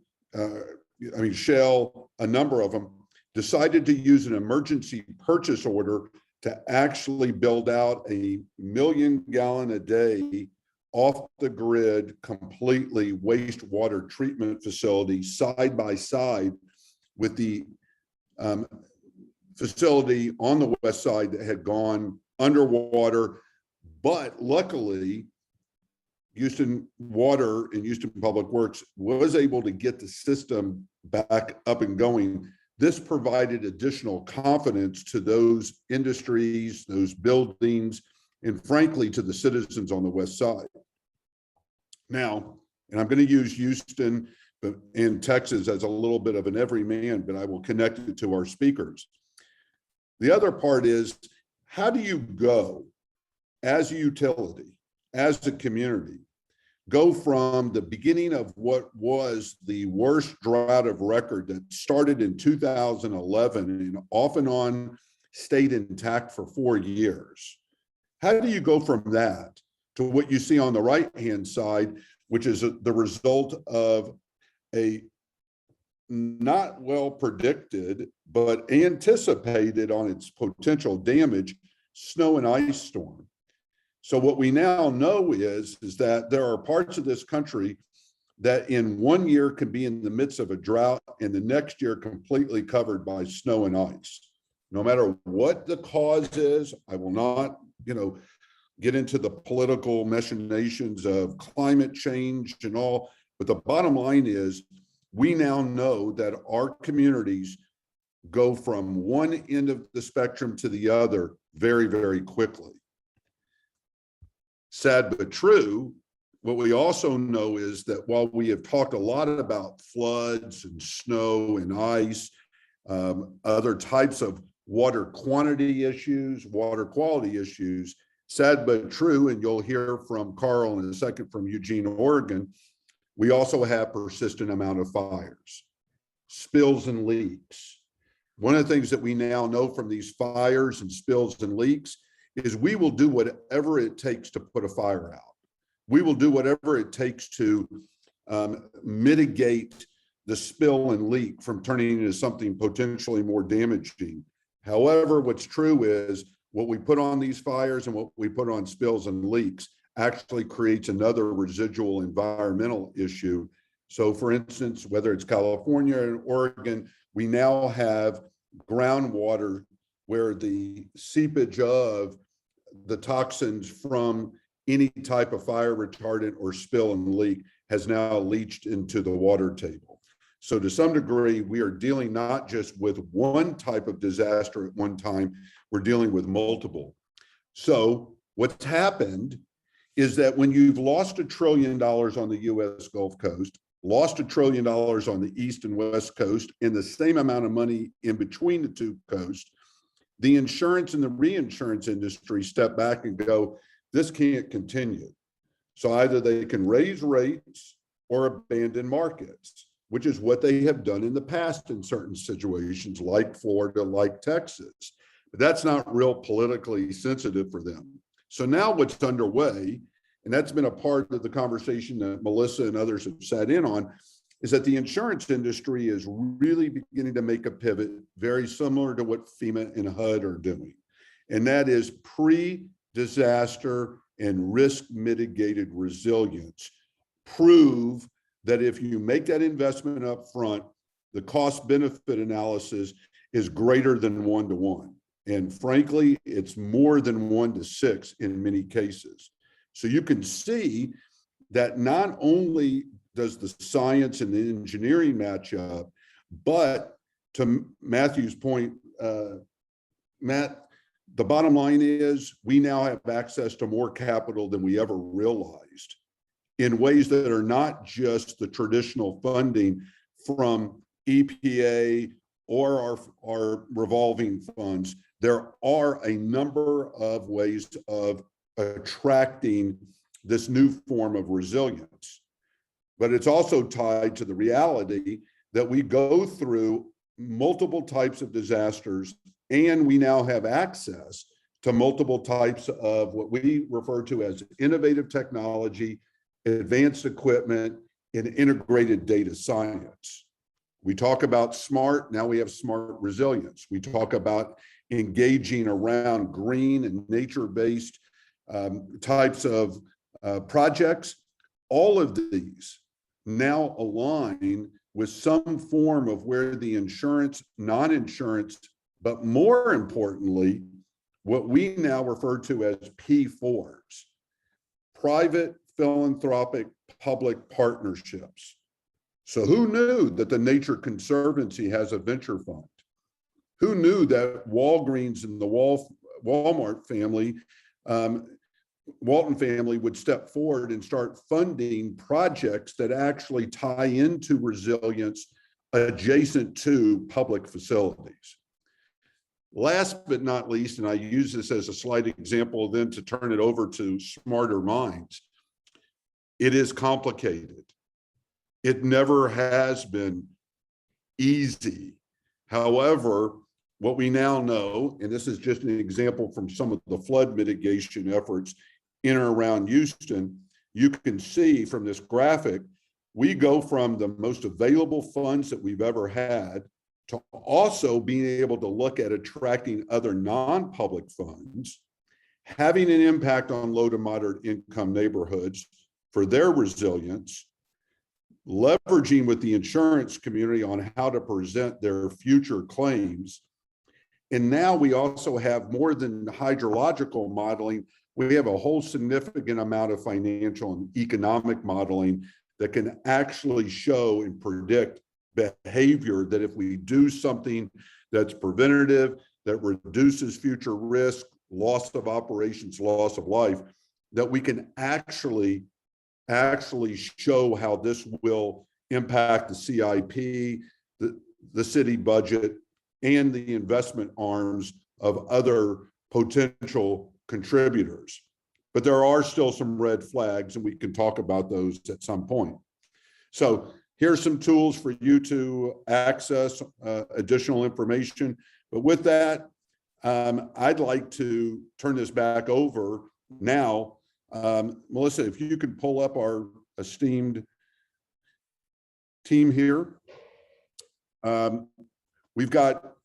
Shell, a number of them, decided to use an emergency purchase order to actually build out a 1 million gallon a day off the grid, completely wastewater treatment facility side by side with the facility on the west side that had gone underwater. But luckily, Houston Water and Houston Public Works was able to get the system back up and going. This provided additional confidence to those industries, those buildings, and frankly, to the citizens on the west side. Now, and I'm going to use Houston and Texas as a little bit of an everyman, but I will connect it to our speakers. The other part is, how do you go as a utility, as a community, go from the beginning of what was the worst drought of record that started in 2011 and off and on stayed intact for 4 years? How do you go from that to what you see on the right-hand side, which is the result of a not well predicted, but anticipated on its potential damage, snow and ice storm? So what we now know is that there are parts of this country that in 1 year can be in the midst of a drought and the next year completely covered by snow and ice. No matter what the cause is, I will not, get into the political machinations of climate change and all, but the bottom line is we now know that our communities go from one end of the spectrum to the other very, very quickly. Sad but true, what we also know is that while we have talked a lot about floods and snow and ice, other types of water quantity issues, water quality issues, sad but true, and you'll hear from Carl in a second from Eugene, Oregon, we also have persistent amount of fires, spills and leaks. One of the things that we now know from these fires and spills and leaks is we will do whatever it takes to put a fire out. We will do whatever it takes to mitigate the spill and leak from turning into something potentially more damaging. However, what's true is what we put on these fires and what we put on spills and leaks actually creates another residual environmental issue. So for instance, whether it's California and Oregon, we now have groundwater where the seepage of the toxins from any type of fire retardant or spill and leak has now leached into the water table. So to some degree, we are dealing not just with one type of disaster at one time, we're dealing with multiple. So what's happened is that when you've lost $1 trillion on the US Gulf Coast, lost $1 trillion on the East and West Coast, and the same amount of money in between the two coasts, the insurance and the reinsurance industry step back and go, this can't continue. So either they can raise rates or abandon markets, which is what they have done in the past in certain situations like Florida, like Texas. But that's not real politically sensitive for them. So now what's underway, and that's been a part of the conversation that Melissa and others have sat in on, is that the insurance industry is really beginning to make a pivot very similar to what FEMA and HUD are doing. And that is pre-disaster and risk mitigated resilience. Prove that if you make that investment up front, the cost benefit analysis is greater than 1-to-1. And frankly, it's more than 1-to-6 in many cases. So you can see that not only does the science and the engineering match up, but to Matthew's point, Matt, the bottom line is we now have access to more capital than we ever realized in ways that are not just the traditional funding from EPA or our revolving funds. There are a number of ways of attracting this new form of resilience. But it's also tied to the reality that we go through multiple types of disasters, and we now have access to multiple types of what we refer to as innovative technology, advanced equipment, and integrated data science. We talk about smart, now we have smart resilience. We talk about engaging around green and nature-based types of projects. All of these now align with some form of where the insurance, non-insurance, but more importantly, what we now refer to as P4s, private philanthropic public partnerships. So who knew that the Nature Conservancy has a venture fund? Who knew that Walgreens and the Walmart family, Walton family would step forward and start funding projects that actually tie into resilience adjacent to public facilities. Last but not least, and I use this as a slight example then to turn it over to smarter minds, it is complicated. It never has been easy. However, what we now know, and this is just an example from some of the flood mitigation efforts in and around Houston, you can see from this graphic, we go from the most available funds that we've ever had to also being able to look at attracting other non-public funds, having an impact on low to moderate income neighborhoods for their resilience, leveraging with the insurance community on how to present their future claims. And now we also have more than hydrological modeling. We have a whole significant amount of financial and economic modeling that can actually show and predict behavior that if we do something that's preventative, that reduces future risk, loss of operations, loss of life, that we can actually show how this will impact the CIP, the city budget, and the investment arms of other potential contributors. But there are still some red flags, and we can talk about those at some point. So here's some tools for you to access additional information. But with that, I'd like to turn this back over now. Melissa, if you could pull up our esteemed team here. We've got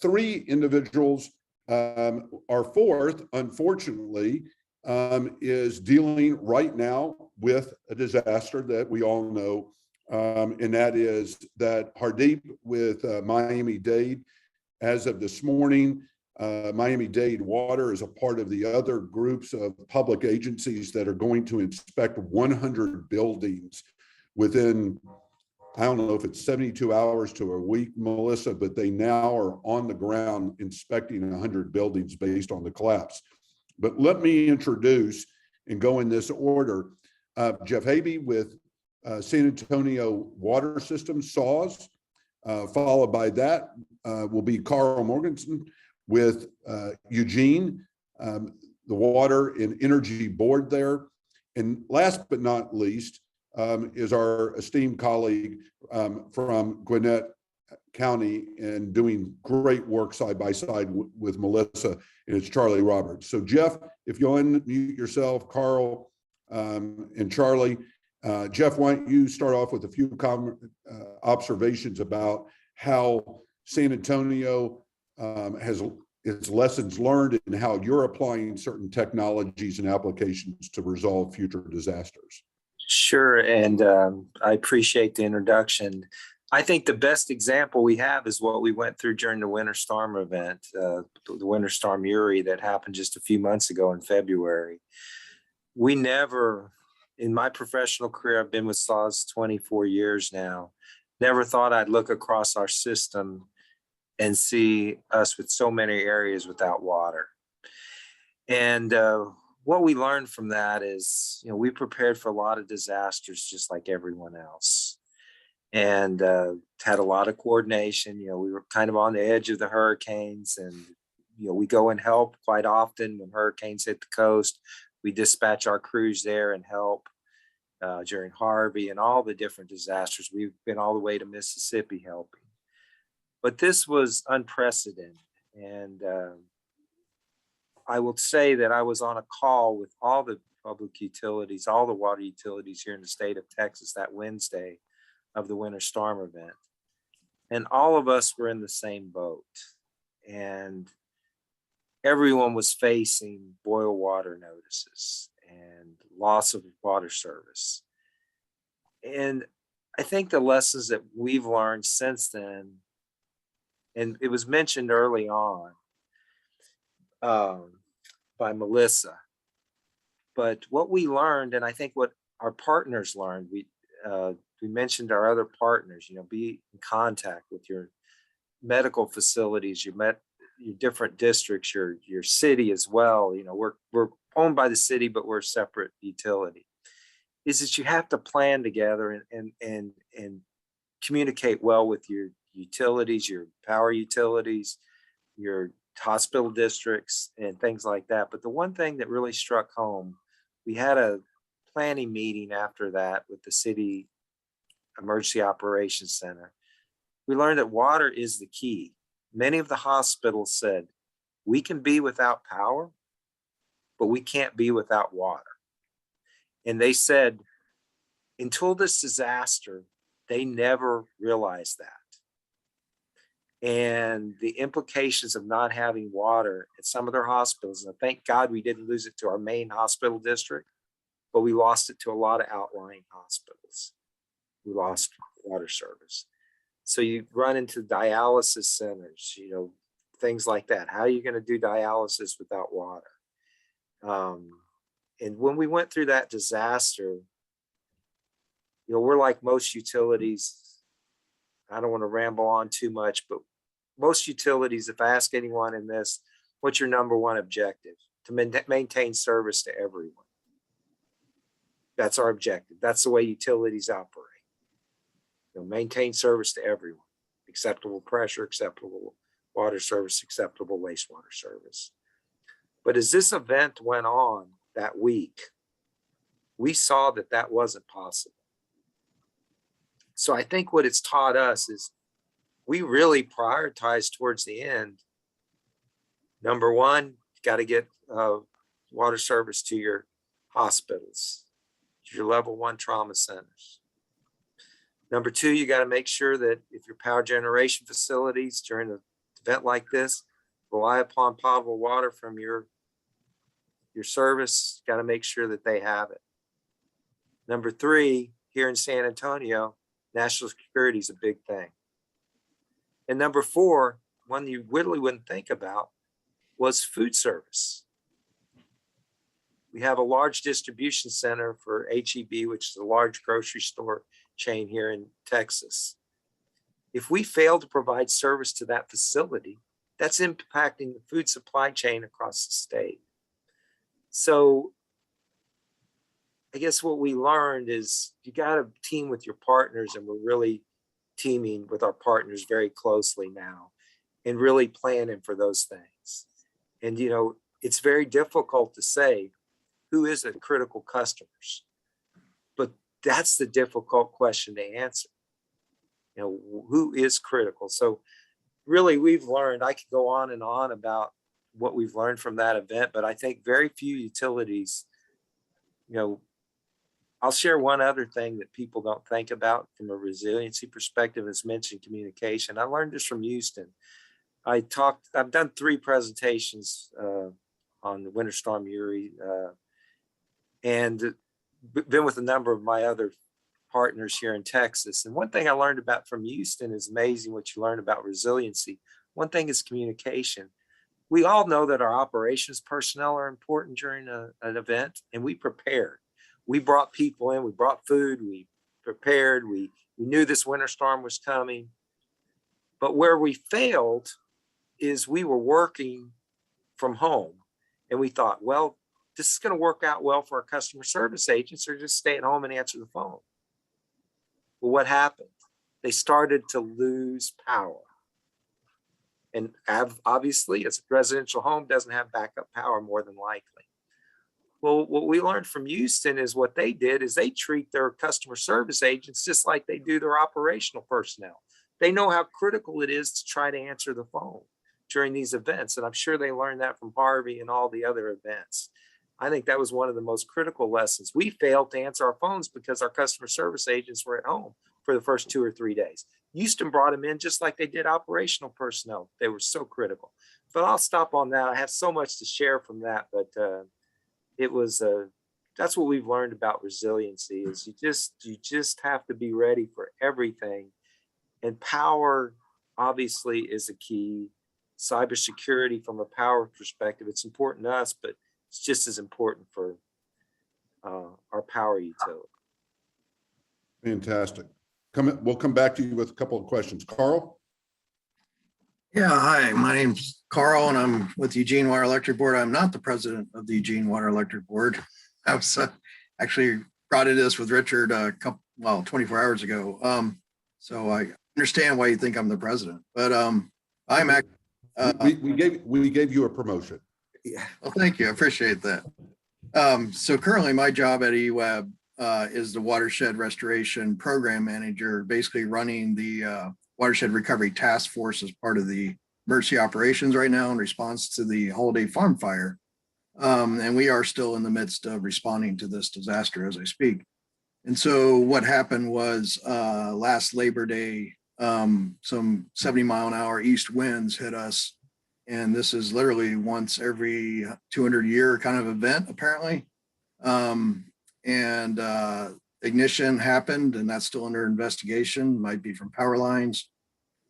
3 individuals. Our fourth, unfortunately, is dealing right now with a disaster that we all know, and that is that Hardeep with Miami-Dade. As of this morning, Miami-Dade Water is a part of the other groups of public agencies that are going to inspect 100 buildings within, I don't know if it's 72 hours to a week, Melissa, but they now are on the ground inspecting 100 buildings based on the collapse. But let me introduce and go in this order. Jeff Habe with San Antonio Water Systems, SAWS. Followed by that will be Carl Morganson with Eugene, the Water and Energy Board there. And last but not least is our esteemed colleague from Gwinnett County and doing great work side by side with Melissa, and it's Charlie Roberts. So Jeff, if you'll unmute yourself, Carl and Charlie. Jeff, why don't you start off with a few observations about how San Antonio has its lessons learned and how you're applying certain technologies and applications to resolve future disasters. Sure, and I appreciate the introduction. I think the best example we have is what we went through during the winter storm event, the winter storm Uri that happened just a few months ago in February. We never, in my professional career, I've been with SAWS 24 years now, never thought I'd look across our system and see us with so many areas without water. And what we learned from that is, we prepared for a lot of disasters just like everyone else, and had a lot of coordination. We were kind of on the edge of the hurricanes, and we go and help quite often when hurricanes hit the coast. We dispatch our crews there and help during Harvey and all the different disasters. We've been all the way to Mississippi helping. But this was unprecedented. And I will say that I was on a call with all the public utilities, all the water utilities here in the state of Texas that Wednesday of the winter storm event. And all of us were in the same boat. And everyone was facing boil water notices and loss of water service. And I think the lessons that we've learned since then, and it was mentioned early on by Melissa, but what we learned, and I think what our partners learned, we mentioned our other partners, be in contact with your medical facilities, your different districts, your city as well. We're owned by the city, but we're a separate utility. Is that you have to plan together and communicate well with your utilities, your power utilities, your hospital districts, and things like that. But the one thing that really struck home, we had a planning meeting after that with the city emergency operations center. We learned that water is the key. Many of the hospitals said, we can be without power, but we can't be without water. And they said, until this disaster, they never realized that. And the implications of not having water at some of their hospitals, and thank God we didn't lose it to our main hospital district, but we lost it to a lot of outlying hospitals. We lost water service. So you run into dialysis centers, things like that. How are you going to do dialysis without water? And when we went through that disaster, we're like most utilities. I don't want to ramble on too much, but most utilities, if I ask anyone in this, what's your number one objective? To maintain service to everyone. That's our objective. That's the way utilities operate. Maintain service to everyone. Acceptable pressure, acceptable water service, acceptable wastewater service. But as this event went on that week, we saw that that wasn't possible. So I think what it's taught us is we really prioritize towards the end. Number one, you got to get water service to your hospitals, to your level 1 trauma centers. Number 2, you got to make sure that if your power generation facilities during an event like this rely upon potable water from your service, got to make sure that they have it. Number 3, here in San Antonio, national security is a big thing. And number 4, one you really wouldn't think about, was food service. We have a large distribution center for HEB, which is a large grocery store chain here in Texas. If we fail to provide service to that facility, that's impacting the food supply chain across the state. So I guess what we learned is you got to team with your partners, and we're really teaming with our partners very closely now and really planning for those things. And, it's very difficult to say who is the critical customers, but that's the difficult question to answer. Who is critical? So really we've learned, I could go on and on about what we've learned from that event, but I think very few utilities, I'll share one other thing that people don't think about from a resiliency perspective is mentioned communication. I learned this from Houston. I've done 3 presentations on the Winter Storm Uri and been with a number of my other partners here in Texas. And one thing I learned about from Houston is amazing what you learn about resiliency. One thing is communication. We all know that our operations personnel are important during an event, and we prepared. We brought people in, we brought food, we prepared, we knew this winter storm was coming. But where we failed is we were working from home, and we thought, well, this is going to work out well for our customer service agents, or just stay at home and answer the phone. Well, what happened? They started to lose power. And obviously, it's a residential home, doesn't have backup power more than likely. Well, what we learned from Houston is what they did is they treat their customer service agents just like they do their operational personnel. They know how critical it is to try to answer the phone during these events. And I'm sure they learned that from Harvey and all the other events. I think that was one of the most critical lessons. We failed to answer our phones because our customer service agents were at home for the first 2 or 3 days. Houston brought them in just like they did operational personnel. They were so critical. But I'll stop on that. I have so much to share from that, but it was that's what we've learned about resiliency is you just have to be ready for everything. And power obviously is a key. Cybersecurity from a power perspective, it's important to us, but it's just as important for our power utility. Fantastic. We'll come back to you with a couple of questions. Carl? Yeah, hi, my name's Carl and I'm with the Eugene Water Electric Board. I'm not the president of the Eugene Water Electric Board. I was actually brought into this with Richard 24 hours ago. So I understand why you think I'm the president, but I'm actually. We gave you a promotion. Yeah, well, thank you. I appreciate that. So currently my job at EWAB is the Watershed Restoration Program Manager, basically running the Watershed Recovery Task Force as part of the emergency operations right now in response to the Holiday Farm fire. And we are still in the midst of responding to this disaster as I speak. And so what happened was last Labor Day, some 70-mile-an-hour east winds hit us. And this is literally once every 200-year kind of event, apparently. Ignition happened, and that's still under investigation, might be from power lines.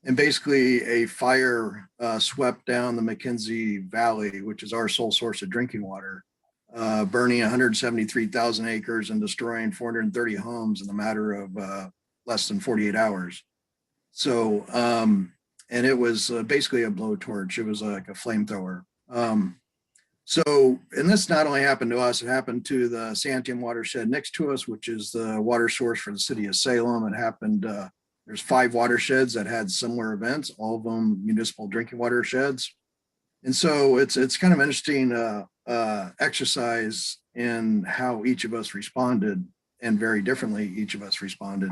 And basically a fire swept down the McKenzie Valley, which is our sole source of drinking water, burning 173,000 acres and destroying 430 homes in a matter of less than 48 hours. So and it was basically a blowtorch. It was like a flamethrower. And this not only happened to us, it happened to the Santiam watershed next to us, which is the water source for the city of Salem. It happened, there's 5 watersheds that had similar events, all of them municipal drinking watersheds. And so it's kind of interesting exercise in how each of us responded, and very differently each of us responded.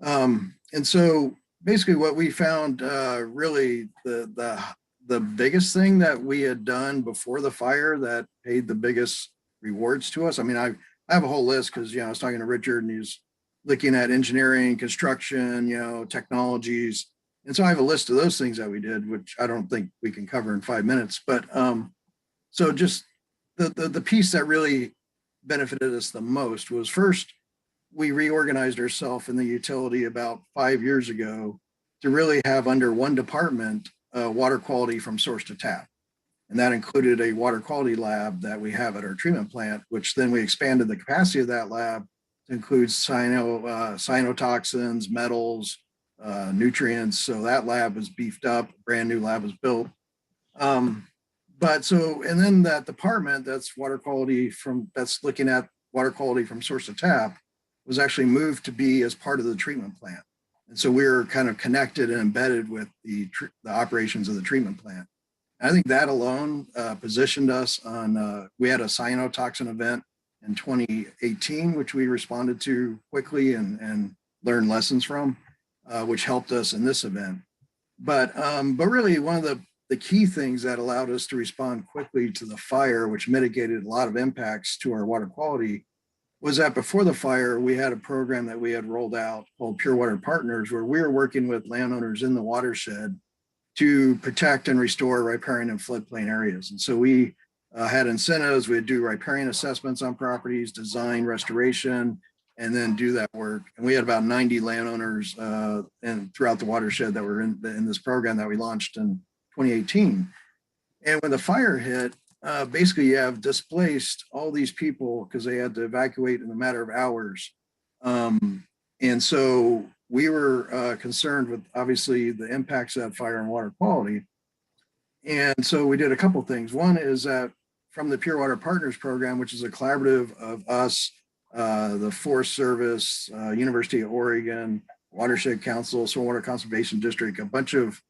And so basically what we found really the biggest thing that we had done before the fire that paid the biggest rewards to us. I mean, I have a whole list because, I was talking to Richard and he's looking at engineering, construction, technologies. And so I have a list of those things that we did, which I don't think we can cover in 5 minutes. But so just the piece that really benefited us the most was, first, we reorganized ourselves in the utility about 5 years ago to really have under one department water quality from source to tap. And that included a water quality lab that we have at our treatment plant, which then we expanded the capacity of that lab to include cyanotoxins, metals, nutrients. So that lab was beefed up, brand new lab was built. And then that department that's that's looking at water quality from source to tap was actually moved to be as part of the treatment plant. And so we were kind of connected and embedded with the operations of the treatment plant. And I think that alone positioned us on, we had a cyanotoxin event in 2018, which we responded to quickly and learned lessons from, which helped us in this event. But really one of the key things that allowed us to respond quickly to the fire, which mitigated a lot of impacts to our water quality, was that before the fire, we had a program that we had rolled out called Pure Water Partners, where we were working with landowners in the watershed to protect and restore riparian and floodplain areas. And so we had incentives. We'd do riparian assessments on properties, design restoration, and then do that work. And we had about 90 landowners and throughout the watershed that were in this program that we launched in 2018. And when the fire hit, basically you have displaced all these people because they had to evacuate in a matter of hours. And so we were concerned with obviously the impacts of that fire on water quality. And so we did a couple things. One is that from the Pure Water Partners program, which is a collaborative of us, the Forest Service, University of Oregon, Watershed Council, Stormwater Conservation District, a bunch of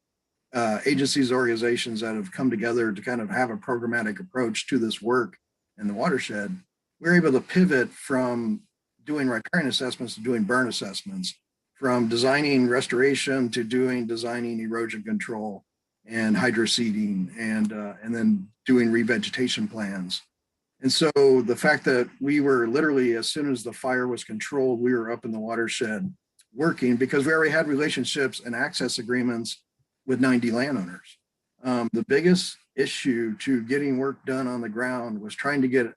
agencies, organizations that have come together to kind of have a programmatic approach to this work in the watershed. We're able to pivot from doing riparian assessments to doing burn assessments, from designing restoration to designing erosion control and hydroseeding, and then doing revegetation plans. And so the fact that we were literally, as soon as the fire was controlled, we were up in the watershed working because we already had relationships and access agreements with 90 landowners. The biggest issue to getting work done on the ground was trying to get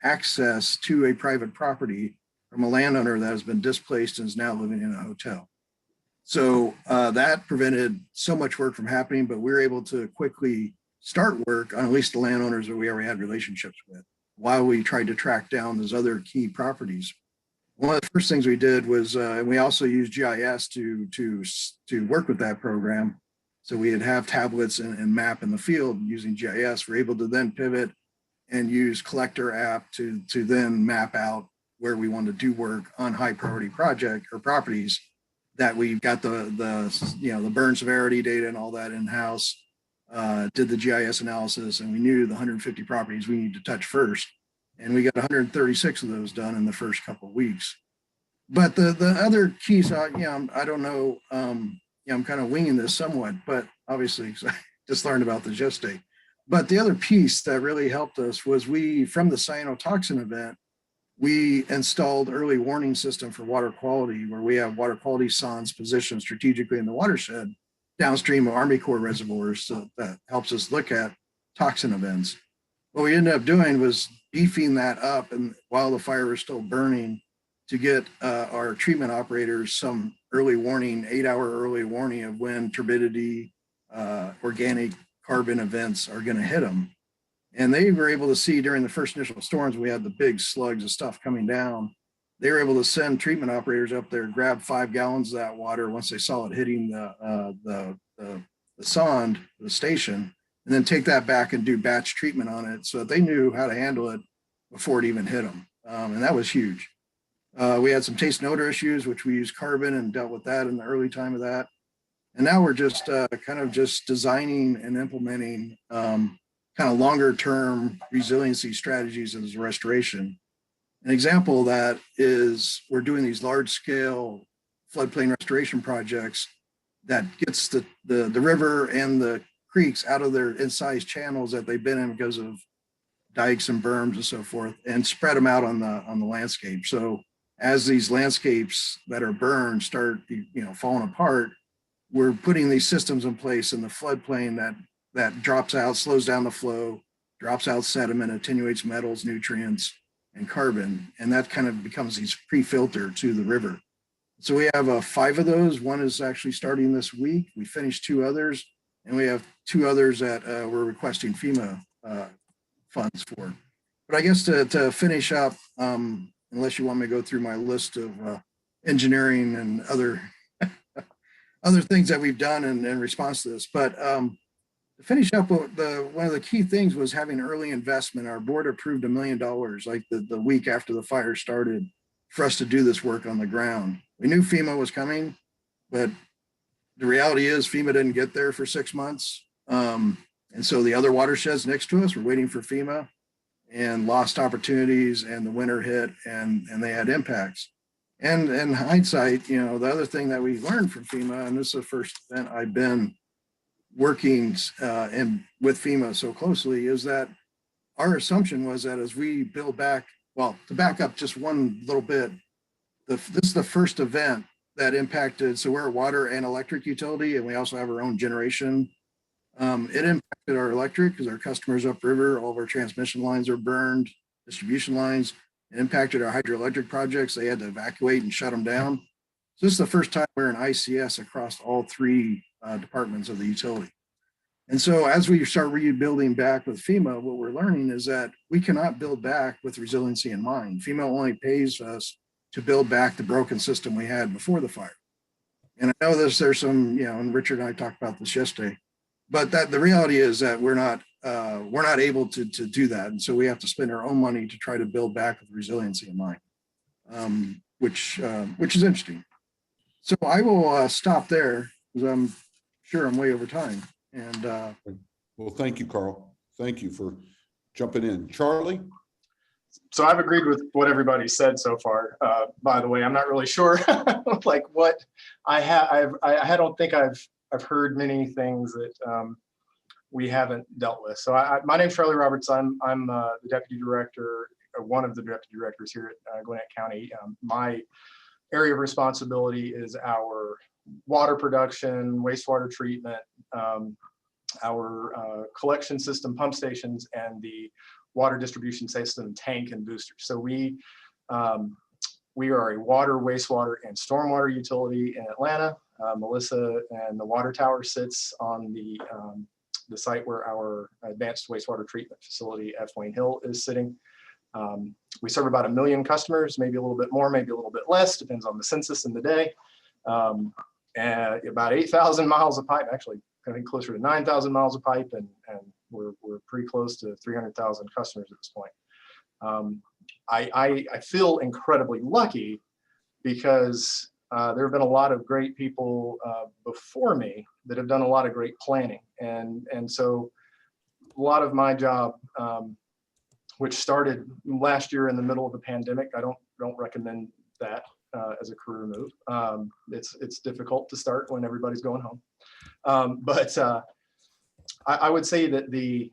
access to a private property from a landowner that has been displaced and is now living in a hotel. So that prevented so much work from happening, but we were able to quickly start work on at least the landowners that we already had relationships with while we tried to track down those other key properties. One of the first things we did was, and we also used GIS to work with that program. So we'd have tablets and map in the field using GIS. We're able to then pivot and use Collector app to then map out where we want to do work on high priority project or properties that we've got the burn severity data and all that in-house, did the GIS analysis, and we knew the 150 properties we need to touch first. And we got 136 of those done in the first couple of weeks. But the other keys, I don't know, I'm kind of winging this somewhat, but obviously I just learned about the gestate. But the other piece that really helped us was from the cyanotoxin event, we installed early warning system for water quality, where we have water quality sondes positioned strategically in the watershed downstream of Army Corps reservoirs. So that helps us look at toxin events. What we ended up doing was beefing that up, and while the fire was still burning, to get our treatment operators some early warning, 8-hour early warning of when turbidity, organic carbon events are going to hit them. And they were able to see during the first initial storms, we had the big slugs of stuff coming down. They were able to send treatment operators up there, grab 5 gallons of that water once they saw it hitting the the sonde, the station, and then take that back and do batch treatment on it so that they knew how to handle it before it even hit them. And that was huge. We had some taste and odor issues, which we used carbon and dealt with that in the early time of that. And now we're just kind of just designing and implementing kind of longer term resiliency strategies as restoration. An example of that is we're doing these large scale floodplain restoration projects that gets the river and the creeks out of their incised channels that they've been in because of dikes and berms and so forth, and spread them out on the landscape. So as these landscapes that are burned start, falling apart, we're putting these systems in place in the floodplain that drops out, slows down the flow, drops out sediment, attenuates metals, nutrients, and carbon, and that kind of becomes these pre-filter to the river. So we have 5 of those. One is actually starting this week. We finished 2 others, and we have 2 others that we're requesting FEMA funds for. But I guess to finish up, unless you want me to go through my list of engineering and other things that we've done in response to this, but to finish up, one of the key things was having early investment. Our board approved $1 million like the week after the fire started for us to do this work on the ground. We knew FEMA was coming, but the reality is FEMA didn't get there for 6 months. And so the other watersheds next to us were waiting for FEMA and lost opportunities, and the winter hit and they had impacts. And in hindsight, the other thing that we learned from FEMA, and this is the first event I've been working with FEMA so closely, is that our assumption was that as we build back, well, to back up just one little bit, this is the first event that impacted, so we're a water and electric utility, and we also have our own generation. It impacted our electric because our customers upriver, all of our transmission lines are burned, distribution lines. It impacted our hydroelectric projects. They had to evacuate and shut them down. So this is the first time we're in ICS across all 3 departments of the utility. And so as we start rebuilding back with FEMA, what we're learning is that we cannot build back with resiliency in mind. FEMA only pays us to build back the broken system we had before the fire. And I know there's some, and Richard and I talked about this yesterday, but that the reality is that we're not able to do that. And so we have to spend our own money to try to build back with resiliency in mind, which is interesting. So I will stop there because I'm sure I'm way over time. And well, thank you, Carl. Thank you for jumping in. Charlie? So I've agreed with what everybody said so far. By the way, I'm not really sure like what I don't think I've heard many things that we haven't dealt with. So my name's Charlie Roberts. I'm the deputy director, or one of the deputy directors here at Gwinnett County. My area of responsibility is our water production, wastewater treatment, our collection system, pump stations, and the water distribution system, tank and booster. So we are a water, wastewater, and stormwater utility in Atlanta. Melissa and the water tower sits on the site where our advanced wastewater treatment facility at Wayne Hill is sitting. We serve about 1 million customers, maybe a little bit more, maybe a little bit less, depends on the census in the day. And about 8,000 miles of pipe, actually I think closer to 9,000 miles of pipe, and we're pretty close to 300,000 customers at this point. I feel incredibly lucky because there have been a lot of great people before me that have done a lot of great planning, and so a lot of my job, which started last year in the middle of the pandemic, I don't recommend that as a career move. It's difficult to start when everybody's going home, but I would say that the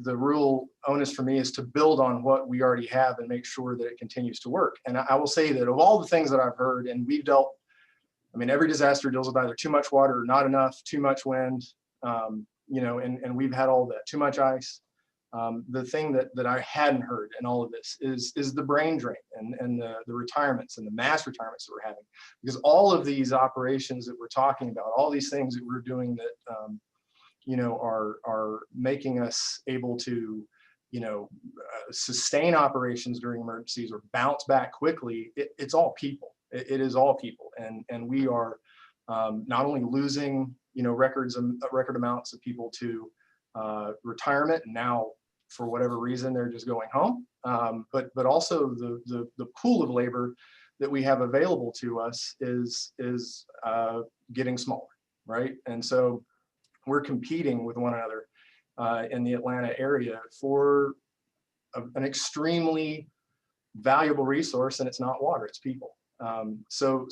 real onus for me is to build on what we already have and make sure that it continues to work. And I will say that of all the things that I've heard, and we've dealt, I mean, every disaster deals with either too much water or not enough, too much wind, and we've had all that, too much ice. The thing that I hadn't heard in all of this is the brain drain and the retirements and the mass retirements that we're having, because all of these operations that we're talking about, all these things that we're doing that are making us able to sustain operations during emergencies or bounce back quickly. It's all people. It is all people, and we are not only losing, record amounts of people to retirement, and now for whatever reason they're just going home, but also the pool of labor that we have available to us is getting smaller, right? And so we're competing with one another in the Atlanta area for an extremely valuable resource, and it's not water, it's people. So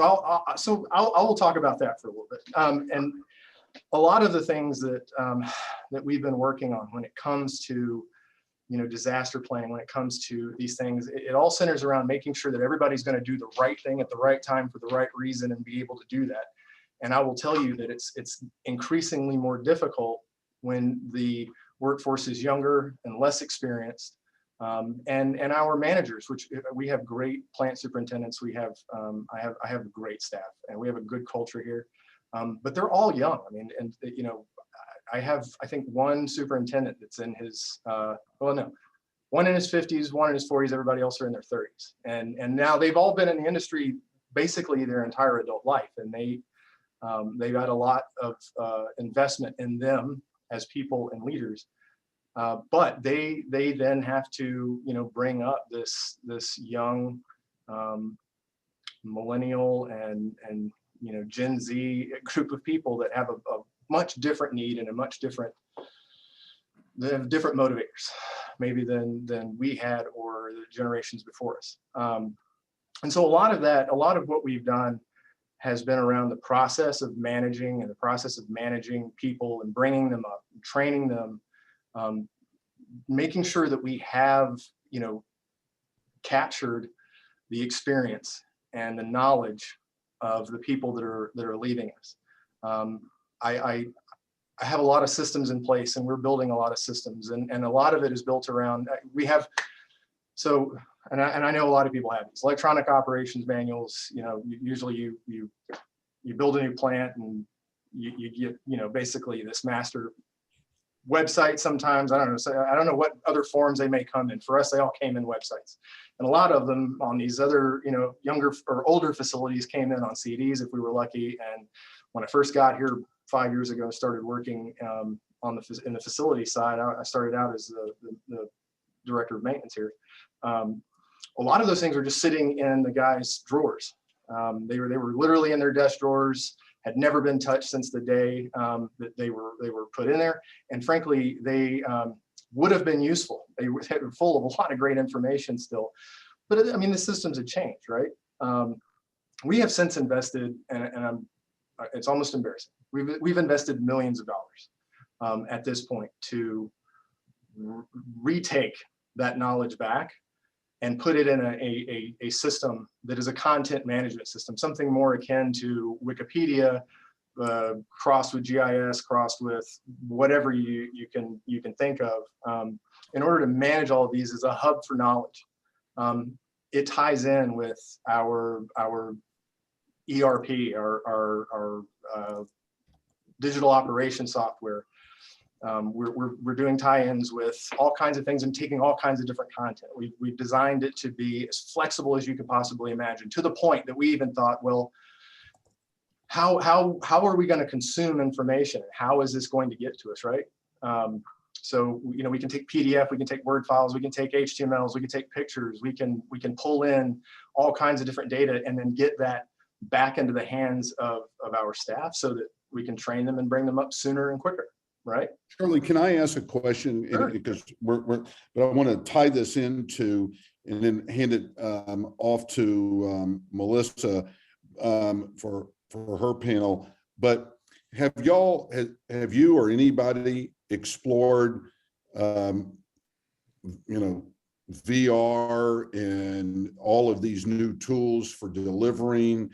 I will talk about that for a little bit. And a lot of the things that that we've been working on when it comes to disaster planning, when it comes to these things, it all centers around making sure that everybody's going to do the right thing at the right time for the right reason and be able to do that. And I will tell you that it's increasingly more difficult when the workforce is younger and less experienced. And our managers, which we have great plant superintendents, we have I have great staff, and we have a good culture here, but they're all young. I mean, and I have, I think, one superintendent that's in his one in his 50s, one in his 40s. Everybody else are in their 30s, and now they've all been in the industry basically their entire adult life, and they've got a lot of investment in them as people and leaders. But they then have to bring up this young millennial and Gen Z group of people that have a much different need and a much different, they have different motivators maybe than we had or the generations before us. And so a lot of what we've done has been around the process of managing and the process of managing people and bringing them up, training them, making sure that we have, captured the experience and the knowledge of the people that are leading us. I have a lot of systems in place, and we're building a lot of systems, and a lot of it is built around, we have, so, and I know a lot of people have these electronic operations manuals. Usually you build a new plant and you get, basically this master website sometimes. I don't know what other forms they may come in. For us, they all came in websites. And a lot of them on these other, younger or older facilities came in on CDs if we were lucky. And when I first got here 5 years ago, started working in the facility side, I started out as the director of maintenance here. A lot of those things were just sitting in the guys' drawers. They were literally in their desk drawers, had never been touched since the day that they were put in there. And frankly, they would have been useful. They were full of a lot of great information still. But I mean, the systems had changed, right? We have since invested, and it's almost embarrassing. We've invested millions of dollars at this point to retake that knowledge back and put it in a system that is a content management system, something more akin to Wikipedia, crossed with GIS, crossed with whatever you can think of, in order to manage all of these as a hub for knowledge. It ties in with our ERP, our digital operation software. We're doing tie-ins with all kinds of things and taking all kinds of different content. We've designed it to be as flexible as you could possibly imagine, to the point that we even thought, well, how are we going to consume information? How is this going to get to us, right? So we can take PDF, we can take Word files, we can take HTMLs, we can take pictures, we can pull in all kinds of different data and then get that back into the hands of our staff so that we can train them and bring them up sooner and quicker. Right. Shirley, can I ask a question? Sure. Because but I want to tie this into and then hand it off to Melissa for her panel. But have you or anybody explored, VR and all of these new tools for delivering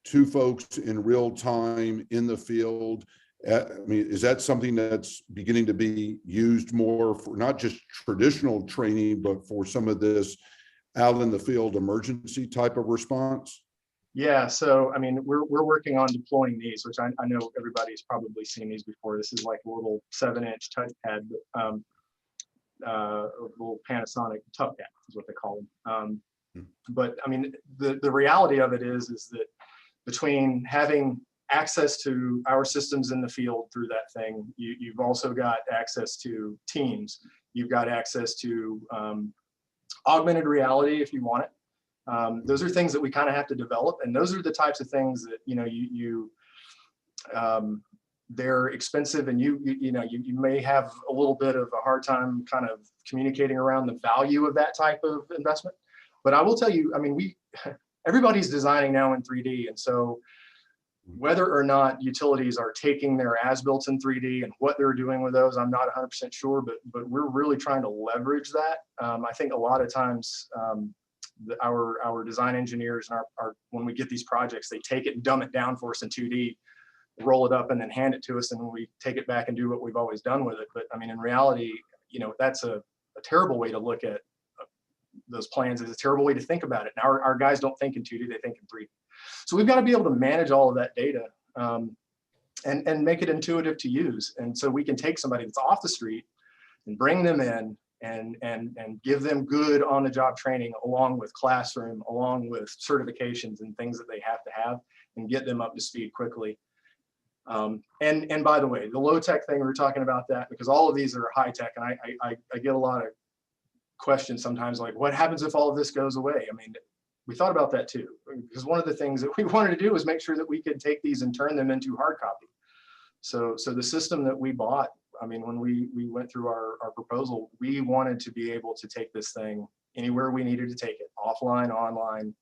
to folks in real time in the field? I mean, is that something that's beginning to be used more for not just traditional training, but for some of this out in the field emergency type of response? Yeah, so I mean, we're working on deploying these, which I know everybody's probably seen these before. This is like a little 7-inch touchpad, a little Panasonic ToughPad is what they call them. But I mean, the reality of it is that between having access to our systems in the field through that thing, you've also got access to Teams. You've got access to augmented reality if you want it. Those are things that we kind of have to develop, and those are the types of things that they're expensive, and you may have a little bit of a hard time kind of communicating around the value of that type of investment. But I will tell you, I mean, everybody's designing now in 3D, and so whether or not utilities are taking their as-built in 3D and what they're doing with those, I'm not 100% sure, but we're really trying to leverage that. I think a lot of times our design engineers and when we get these projects, they take it and dumb it down for us in 2D, roll it up and then hand it to us, and we take it back and do what we've always done with it. But I mean, in reality, that's a terrible way to look at those plans. It's a terrible way to think about it. Now our guys don't think in 2D, they think in 3D. So we've got to be able to manage all of that data and make it intuitive to use. And so we can take somebody that's off the street and bring them in and give them good on-the-job training, along with classroom, along with certifications and things that they have to have, and get them up to speed quickly. And by the way, the low tech thing, we were talking about that because all of these are high tech, and I get a lot of questions sometimes like, what happens if all of this goes away? I mean, we thought about that too, because one of the things that we wanted to do was make sure that we could take these and turn them into hard copy. So the system that we bought, I mean, when we went through our proposal, we wanted to be able to take this thing anywhere we needed to take it, offline, online,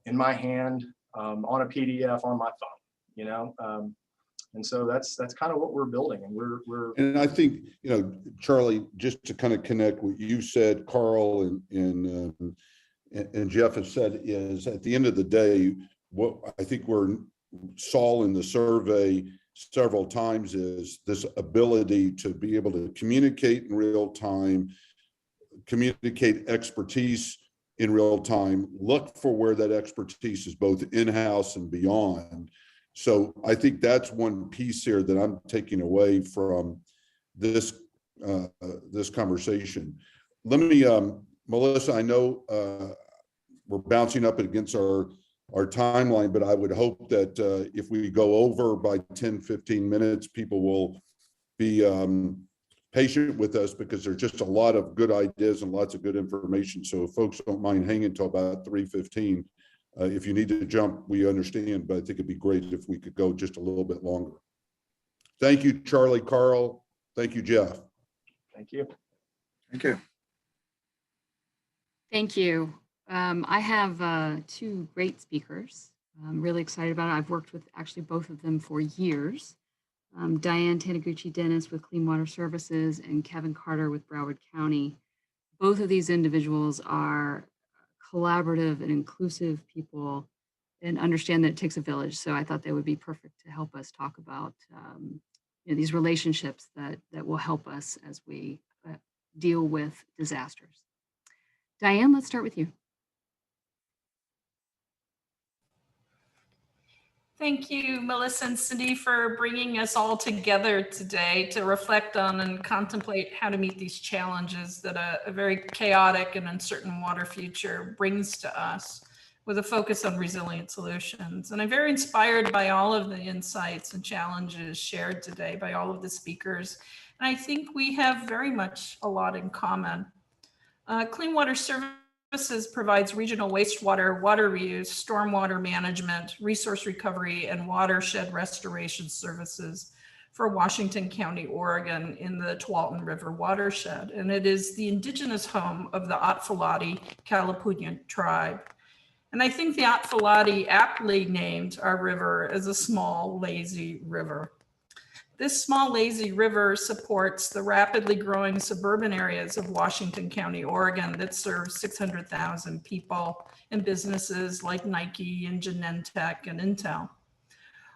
in my hand, on a PDF, on my phone, and so that's kind of what we're building, and we're. And I think, Charlie, just to kind of connect what you said, Carl and Jeff has said, is at the end of the day, what I think we're saw in the survey several times is this ability to be able to communicate in real time, communicate expertise in real time, look for where that expertise is both in-house and beyond. So I think that's one piece here that I'm taking away from this this conversation. Let me, Melissa, I know we're bouncing up against our timeline, but I would hope that if we go over by 10, 15 minutes, people will be patient with us, because there's just a lot of good ideas and lots of good information. So if folks don't mind hanging until about 3:15, if you need to jump, we understand, but I think it'd be great if we could go just a little bit longer. Thank you, Charlie, Carl. Thank you, Jeff. Thank you. Thank you. Thank you. I have two great speakers. I'm really excited about it. I've worked with actually both of them for years. Diane Taniguchi-Dennis with Clean Water Services and Kevin Carter with Broward County. Both of these individuals are collaborative and inclusive people and understand that it takes a village. So I thought they would be perfect to help us talk about these relationships that will help us as we deal with disasters. Diane, let's start with you. Thank you, Melissa and Cindy, for bringing us all together today to reflect on and contemplate how to meet these challenges that a very chaotic and uncertain water future brings to us, with a focus on resilient solutions. And I'm very inspired by all of the insights and challenges shared today by all of the speakers. And I think we have very much a lot in common. Clean Water Services provides regional wastewater, water reuse, stormwater management, resource recovery, and watershed restoration services for Washington County, Oregon, in the Tualatin River watershed. And it is the indigenous home of the Atfalati Kalapuyan tribe. And I think the Atfalati aptly named our river as a small, lazy river. This small, lazy river supports the rapidly growing suburban areas of Washington County, Oregon, that serve 600,000 people and businesses like Nike and Genentech and Intel.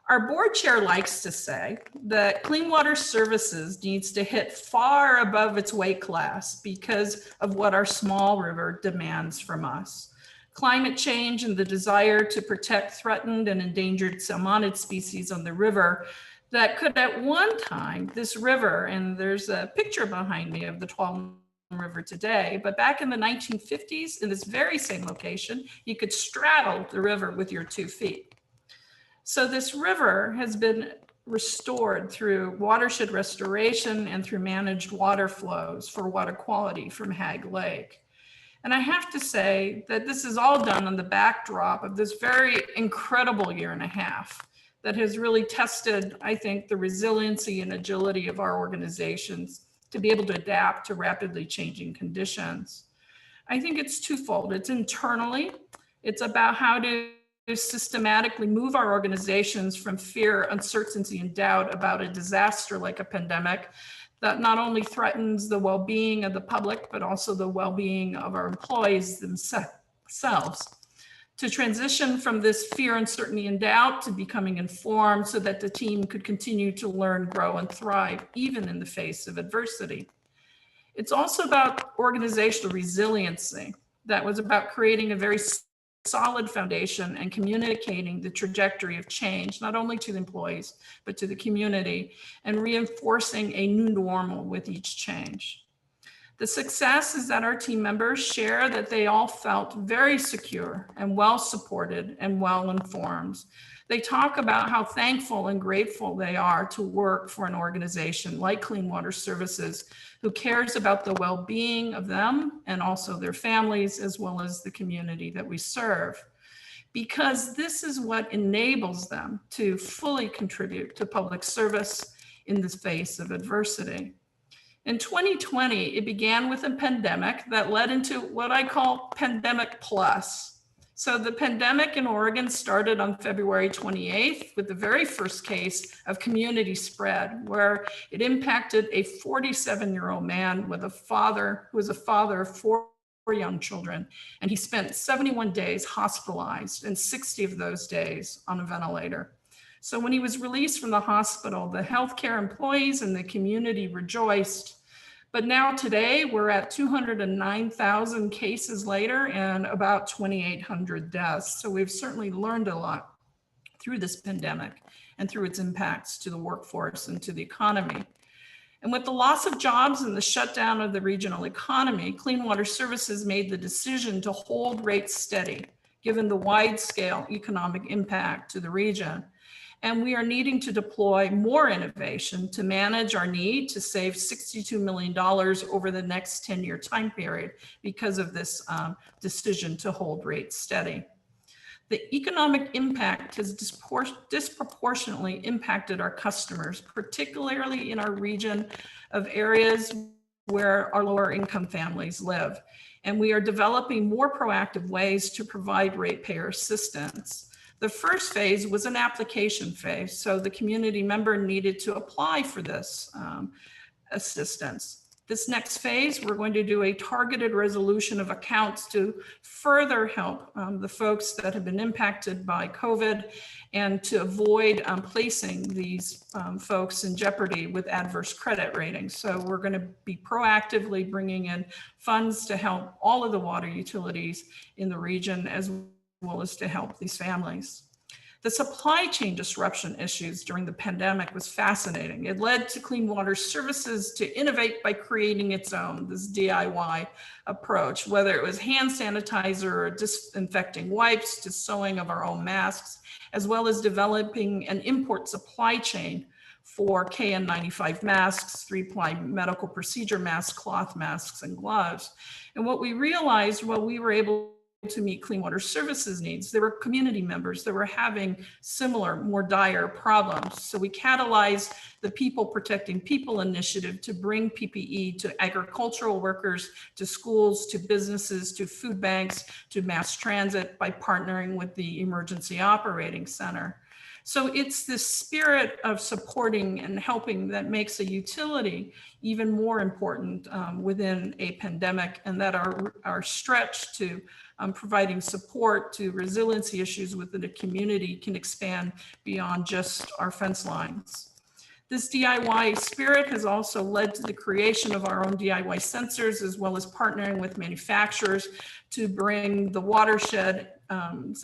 Our board chair likes to say that Clean Water Services needs to hit far above its weight class because of what our small river demands from us. Climate change and the desire to protect threatened and endangered salmonid species on the river that could at one time, this river, and there's a picture behind me of the Tualatin River today, but back in the 1950s, in this very same location, you could straddle the river with your 2 feet. So this river has been restored through watershed restoration and through managed water flows for water quality from Hag Lake. And I have to say that this is all done on the backdrop of this very incredible year and a half that has really tested, I think, the resiliency and agility of our organizations to be able to adapt to rapidly changing conditions. I think it's twofold. It's internally, it's about how to systematically move our organizations from fear, uncertainty, and doubt about a disaster like a pandemic that not only threatens the well-being of the public, but also the well-being of our employees themselves. To transition from this fear, uncertainty, and doubt to becoming informed so that the team could continue to learn, grow, and thrive, even in the face of adversity. It's also about organizational resiliency. That was about creating a very solid foundation and communicating the trajectory of change, not only to the employees, but to the community, and reinforcing a new normal with each change. The success is that our team members share that they all felt very secure and well supported and well informed. They talk about how thankful and grateful they are to work for an organization like Clean Water Services, who cares about the well-being of them and also their families, as well as the community that we serve. Because this is what enables them to fully contribute to public service in the face of adversity. In 2020, it began with a pandemic that led into what I call pandemic plus. So the pandemic in Oregon started on February 28th with the very first case of community spread, where it impacted a 47-year-old man with a father who was a father of four young children. And he spent 71 days hospitalized and 60 of those days on a ventilator. So when he was released from the hospital, the healthcare employees and the community rejoiced. But now today we're at 209,000 cases later and about 2,800 deaths. So we've certainly learned a lot through this pandemic and through its impacts to the workforce and to the economy. And with the loss of jobs and the shutdown of the regional economy, Clean Water Services made the decision to hold rates steady, given the wide-scale economic impact to the region. And we are needing to deploy more innovation to manage our need to save $62 million over the next 10-year time period because of this decision to hold rates steady. The economic impact has disproportionately impacted our customers, particularly in our region of areas where our lower income families live. And we are developing more proactive ways to provide ratepayer assistance. The first phase was an application phase. So the community member needed to apply for this assistance. This next phase, we're going to do a targeted resolution of accounts to further help the folks that have been impacted by COVID and to avoid placing these folks in jeopardy with adverse credit ratings. So we're going to be proactively bringing in funds to help all of the water utilities in the region, as well as to help these families. The supply chain disruption issues during the pandemic was fascinating. It led to Clean Water Services to innovate by creating its own, this DIY approach, whether it was hand sanitizer or disinfecting wipes to sewing of our own masks, as well as developing an import supply chain for KN95 masks, 3-ply medical procedure masks, cloth masks, and gloves. And what we realized while we were able to meet Clean Water Services needs, there were community members that were having similar, more dire problems. So we catalyzed the People Protecting People initiative to bring PPE to agricultural workers, to schools, to businesses, to food banks, to mass transit by partnering with the Emergency Operating Center. So it's this spirit of supporting and helping that makes a utility even more important within a pandemic, and that our stretch to providing support to resiliency issues within a community can expand beyond just our fence lines. This DIY spirit has also led to the creation of our own DIY sensors, as well as partnering with manufacturers to bring the watershed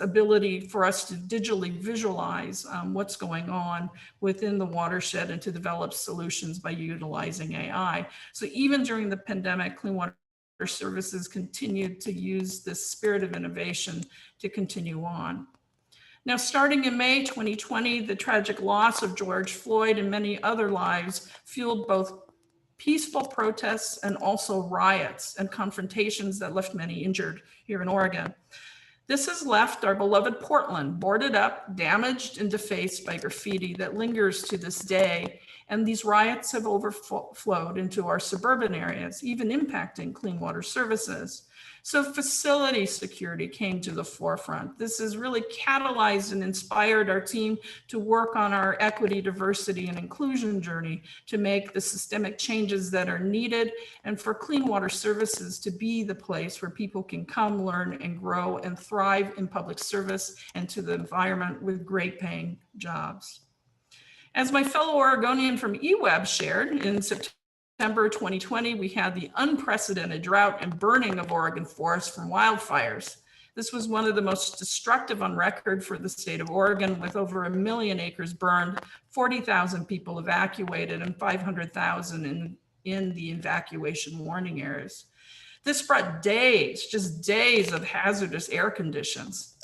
ability for us to digitally visualize what's going on within the watershed and to develop solutions by utilizing AI. So even during the pandemic, Clean Water Services continued to use this spirit of innovation to continue on. Now, starting in May 2020, the tragic loss of George Floyd and many other lives fueled both peaceful protests and also riots and confrontations that left many injured here in Oregon. This has left our beloved Portland boarded up, damaged, and defaced by graffiti that lingers to this day. And these riots have overflowed into our suburban areas, even impacting clean water services. So facility security came to the forefront. This has really catalyzed and inspired our team to work on our equity, diversity, and inclusion journey to make the systemic changes that are needed and for clean water services to be the place where people can come, learn, and grow and thrive in public service and to the environment with great paying jobs. As my fellow Oregonian from eWeb shared in September 2020, we had the unprecedented drought and burning of Oregon forests from wildfires. This was one of the most destructive on record for the state of Oregon, with over 1 million acres burned, 40,000 people evacuated, and 500,000 in the evacuation warning areas. This brought days, just days of hazardous air conditions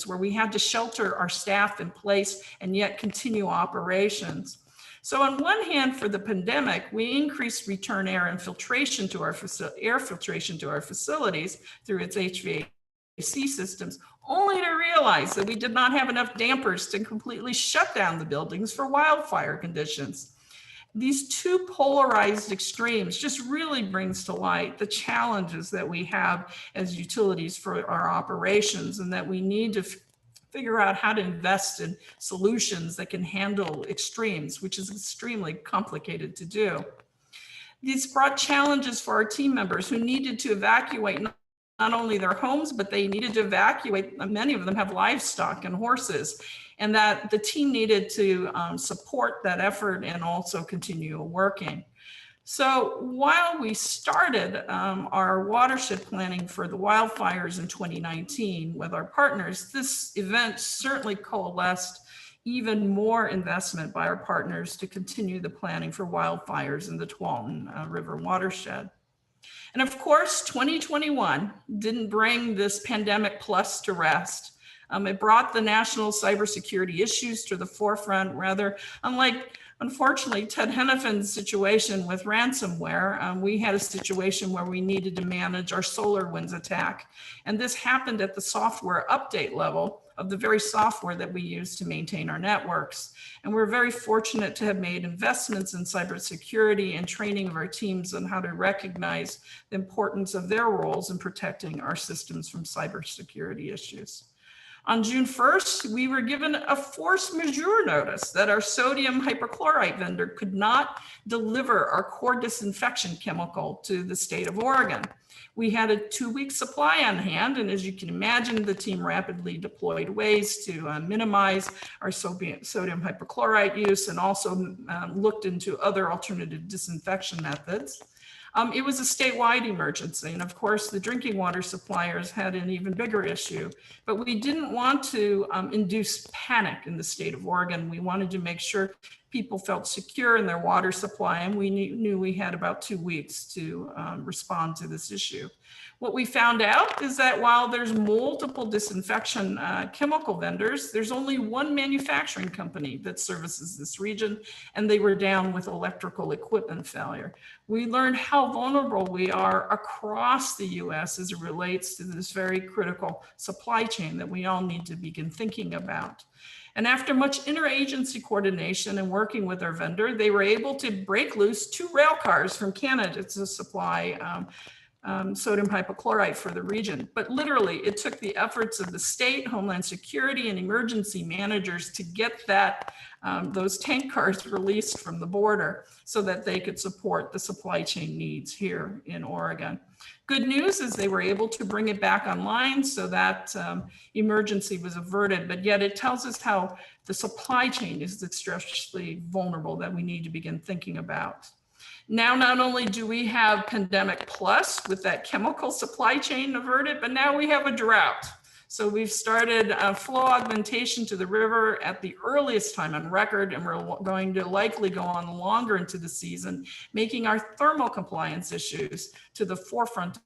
where we had to shelter our staff in place and yet continue operations. So on one hand, for the pandemic, we increased return air infiltration to our facilities through its HVAC systems, only to realize that we did not have enough dampers to completely shut down the buildings for wildfire conditions. These two polarized extremes just really brings to light the challenges that we have as utilities for our operations, and that we need to figure out how to invest in solutions that can handle extremes, which is extremely complicated to do. These brought challenges for our team members who needed to evacuate not only their homes, but they needed to evacuate. Many of them have livestock and horses, and that the team needed to support that effort and also continue working. So while we started our watershed planning for the wildfires in 2019 with our partners, this event certainly coalesced even more investment by our partners to continue the planning for wildfires in the Tualatin River watershed. And of course, 2021 didn't bring this pandemic plus to rest. It brought the national cybersecurity issues to the forefront, rather unlike, unfortunately, Ted Hennifan's situation with ransomware. We had a situation where we needed to manage our SolarWinds attack. And this happened at the software update level of the very software that we use to maintain our networks. And we're very fortunate to have made investments in cybersecurity and training of our teams on how to recognize the importance of their roles in protecting our systems from cybersecurity issues. On June 1st, we were given a force majeure notice that our sodium hypochlorite vendor could not deliver our core disinfection chemical to the state of Oregon. We had a 2-week supply on hand, and as you can imagine, the team rapidly deployed ways to minimize our sodium hypochlorite use, and also looked into other alternative disinfection methods. It was a statewide emergency, and of course, the drinking water suppliers had an even bigger issue. But we didn't want to induce panic in the state of Oregon. We wanted to make sure people felt secure in their water supply, and we knew we had about 2 weeks to respond to this issue. What we found out is that while there's multiple disinfection chemical vendors, there's only one manufacturing company that services this region, and they were down with electrical equipment failure. We learned how vulnerable we are across the US as it relates to this very critical supply chain that we all need to begin thinking about. And after much interagency coordination and working with our vendor, they were able to break loose 2 rail cars from Canada to supply sodium hypochlorite for the region. But literally, it took the efforts of the state, Homeland Security, and emergency managers to get those tank cars released from the border so that they could support the supply chain needs here in Oregon. Good news is they were able to bring it back online so that emergency was averted, but yet it tells us how the supply chain is extremely vulnerable that we need to begin thinking about. Now, not only do we have pandemic plus with that chemical supply chain averted, but now we have a drought. So we've started flow augmentation to the river at the earliest time on record, and we're going to likely go on longer into the season, making our thermal compliance issues to the forefront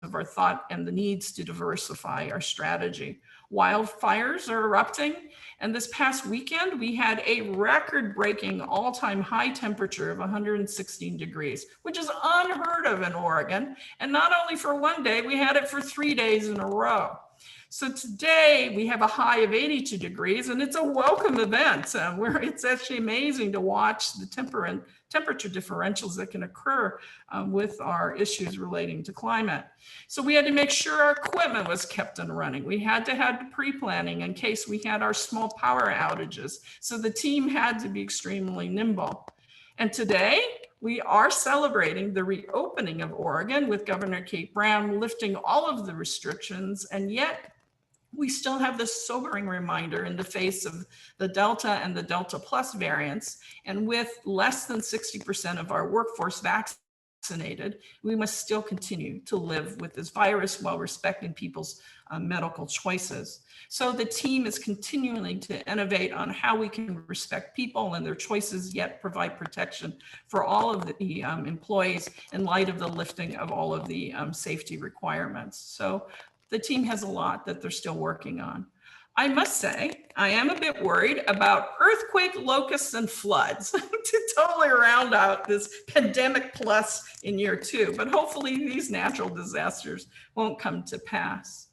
of our thought and the needs to diversify our strategy. Wildfires are erupting, and this past weekend we had a record-breaking all-time high temperature of 116 degrees, which is unheard of in Oregon. And not only for one day, we had it for 3 days in a row. So today we have a high of 82 degrees, and it's a welcome event where it's actually amazing to watch the temperature differentials that can occur with our issues relating to climate. So we had to make sure our equipment was kept and running. We had to have pre-planning in case we had our small power outages. So the team had to be extremely nimble. And today we are celebrating the reopening of Oregon with Governor Kate Brown lifting all of the restrictions, and yet we still have this sobering reminder in the face of the Delta and the Delta Plus variants. And with less than 60% of our workforce vaccinated, we must still continue to live with this virus while respecting people's medical choices. So the team is continuing to innovate on how we can respect people and their choices, yet provide protection for all of the employees in light of the lifting of all of the safety requirements. So the team has a lot that they're still working on. I must say, I am a bit worried about earthquake, locusts, and floods to totally round out this pandemic plus in year 2, but hopefully these natural disasters won't come to pass.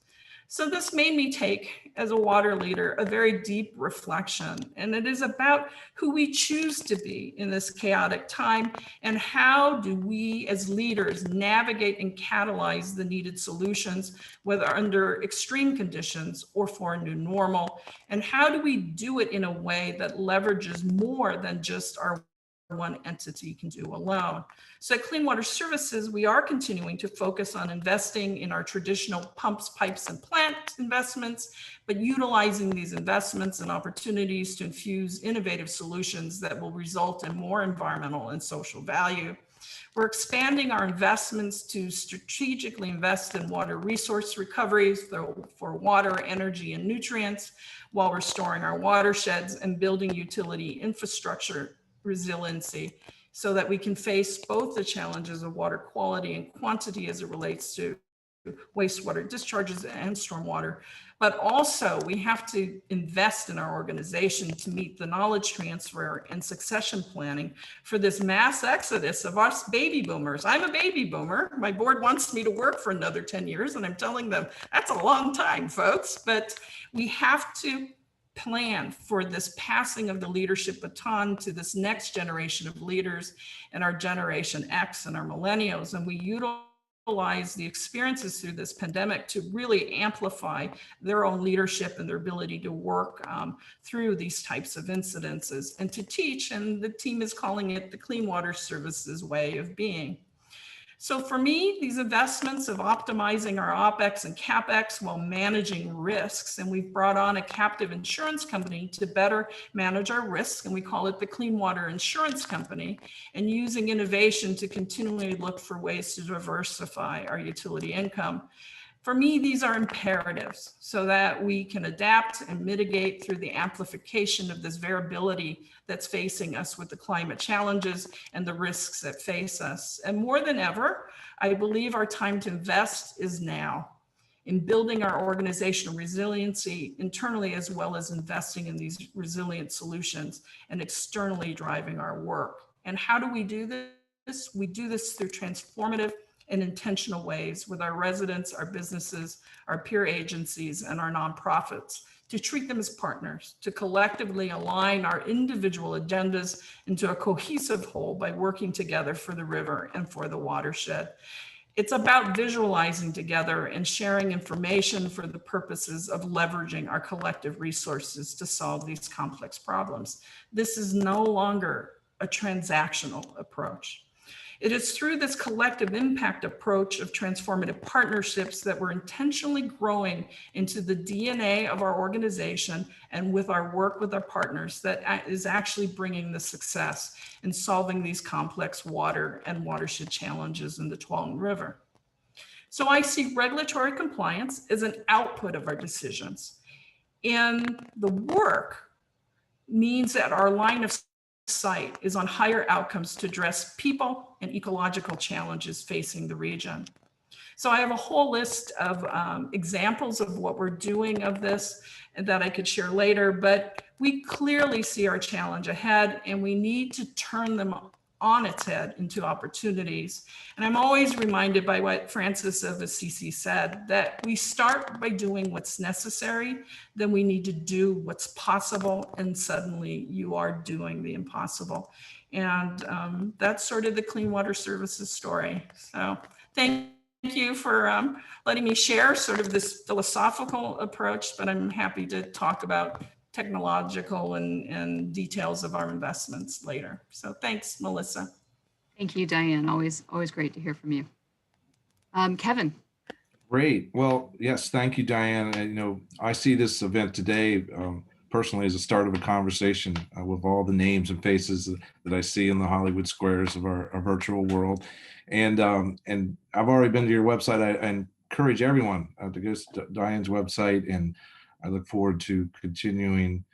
So this made me take, as a water leader, a very deep reflection, and it is about who we choose to be in this chaotic time and how do we as leaders navigate and catalyze the needed solutions, whether under extreme conditions or for a new normal, and how do we do it in a way that leverages more than just our one entity can do alone. So at Clean Water Services, we are continuing to focus on investing in our traditional pumps, pipes, and plant investments, but utilizing these investments and opportunities to infuse innovative solutions that will result in more environmental and social value. We're expanding our investments to strategically invest in water resource recoveries for water, energy, and nutrients, while restoring our watersheds and building utility infrastructure resiliency so that we can face both the challenges of water quality and quantity as it relates to wastewater discharges and stormwater. But also we have to invest in our organization to meet the knowledge transfer and succession planning for this mass exodus of us baby boomers. I'm a baby boomer. My board wants me to work for another 10 years, and I'm telling them that's a long time, folks, but we have to plan for this passing of the leadership baton to this next generation of leaders and our Generation X and our millennials. And we utilize the experiences through this pandemic to really amplify their own leadership and their ability to work through these types of incidences and to teach. And the team is calling it the Clean Water Services way of being. So for me, these investments of optimizing our OPEX and CAPEX while managing risks, and we've brought on a captive insurance company to better manage our risks, and we call it the Clean Water Insurance Company, and using innovation to continually look for ways to diversify our utility income. For me, these are imperatives so that we can adapt and mitigate through the amplification of this variability that's facing us with the climate challenges and the risks that face us. And more than ever, I believe our time to invest is now in building our organizational resiliency internally, as well as investing in these resilient solutions and externally driving our work. And how do we do this? We do this through transformative and intentional ways with our residents, our businesses, our peer agencies, and our nonprofits, to treat them as partners, to collectively align our individual agendas into a cohesive whole by working together for the river and for the watershed. It's about visualizing together and sharing information for the purposes of leveraging our collective resources to solve these complex problems. This is no longer a transactional approach. It is through this collective impact approach of transformative partnerships that we're intentionally growing into the DNA of our organization and with our work with our partners that is actually bringing the success in solving these complex water and watershed challenges in the Tuolumne River. So I see regulatory compliance as an output of our decisions. And the work means that our line of sight is on higher outcomes to address people and ecological challenges facing the region. So I have a whole list of examples of what we're doing of this and that I could share later, but we clearly see our challenge ahead and we need to turn them on its head into opportunities. And I'm always reminded by what Francis of Assisi said, that we start by doing what's necessary, then we need to do what's possible, and suddenly you are doing the impossible. And that's sort of the Clean Water Services story. So thank you for letting me share sort of this philosophical approach, but I'm happy to talk about technological and details of our investments later. So thanks, Melissa. Thank you, Diane. Always great to hear from you. Kevin. Great. Well, yes, thank you, Diane. I see this event today personally as a start of a conversation with all the names and faces that I see in the Hollywood squares of our virtual world. And I've already been to your website. I encourage everyone to go to Diane's website, and I look forward to continuing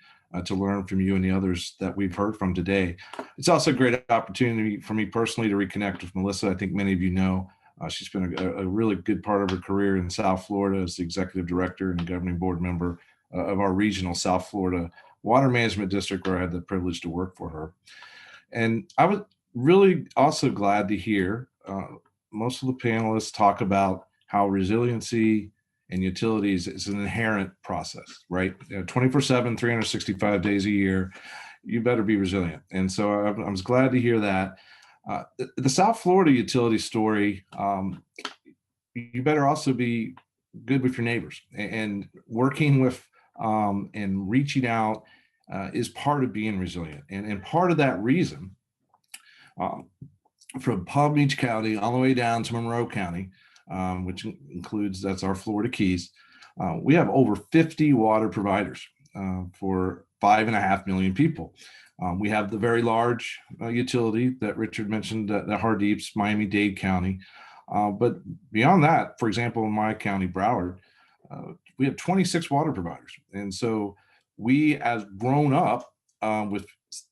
to learn from you and the others that we've heard from today. It's also a great opportunity for me personally to reconnect with Melissa. I think many of you know she's been a really good part of her career in South Florida as the executive director and governing board member of our regional South Florida Water Management District, where I had the privilege to work for her. And I was really also glad to hear most of the panelists talk about how resiliency and utilities is an inherent process, right? 24/7, 365 days a year, you better be resilient. And so I was glad to hear that. The South Florida utility story, you better also be good with your neighbors, and working with and reaching out is part of being resilient. And part of that reason, from Palm Beach County all the way down to Monroe County, which includes, that's our Florida Keys, we have over 50 water providers for 5.5 million people. We have the very large utility that Richard mentioned, the Hardeeps, Miami-Dade County. But beyond that, for example, in my county, Broward, we have 26 water providers. And so we, as grown up with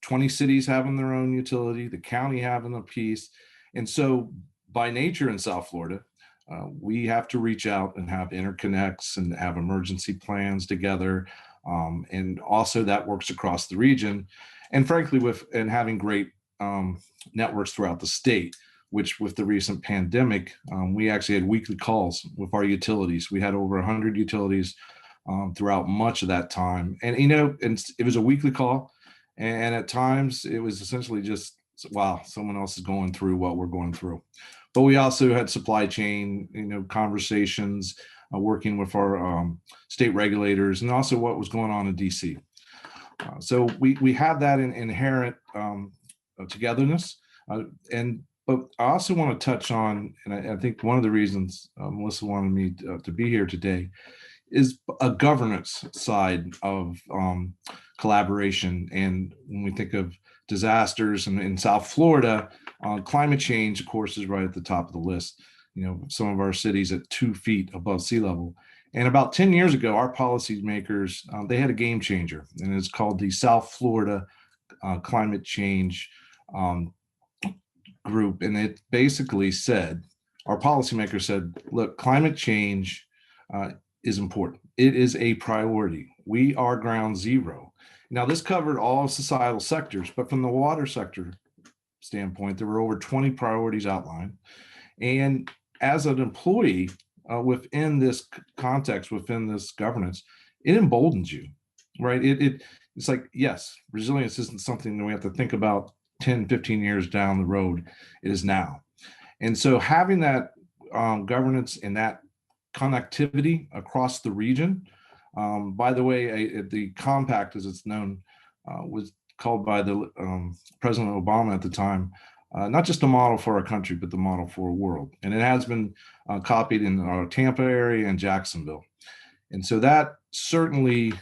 20 cities having their own utility, the county having a piece. And so by nature in South Florida, we have to reach out and have interconnects and have emergency plans together. And also that works across the region. And frankly, and having great networks throughout the state, which with the recent pandemic, we actually had weekly calls with our utilities. We had over 100 utilities throughout much of that time. And, and it was a weekly call. And at times it was essentially just, wow, someone else is going through what we're going through. But we also had supply chain, conversations, working with our state regulators, and also what was going on in DC. So we had that inherent togetherness. But I also want to touch on, and I think one of the reasons Melissa wanted me to be here today is a governance side of collaboration. And when we think of disasters in South Florida, climate change, of course, is right at the top of the list. Some of our cities at 2 feet above sea level. And about 10 years ago, our policymakers, they had a game changer, and it's called the South Florida Climate Change Group. And it basically said, our policymakers said, look, climate change is important. It is a priority. We are ground zero. Now, this covered all societal sectors, but from the water sector standpoint, there were over 20 priorities outlined. And as an employee within this context, within this governance, it emboldens you, right? It's like, yes, resilience isn't something that we have to think about 10, 15 years down the road. It is now. And so having that governance and that connectivity across the region, by the way, the compact, as it's known, was called by the President Obama at the time, not just a model for our country, but the model for a world. And it has been copied in our Tampa area and Jacksonville. And so that certainly,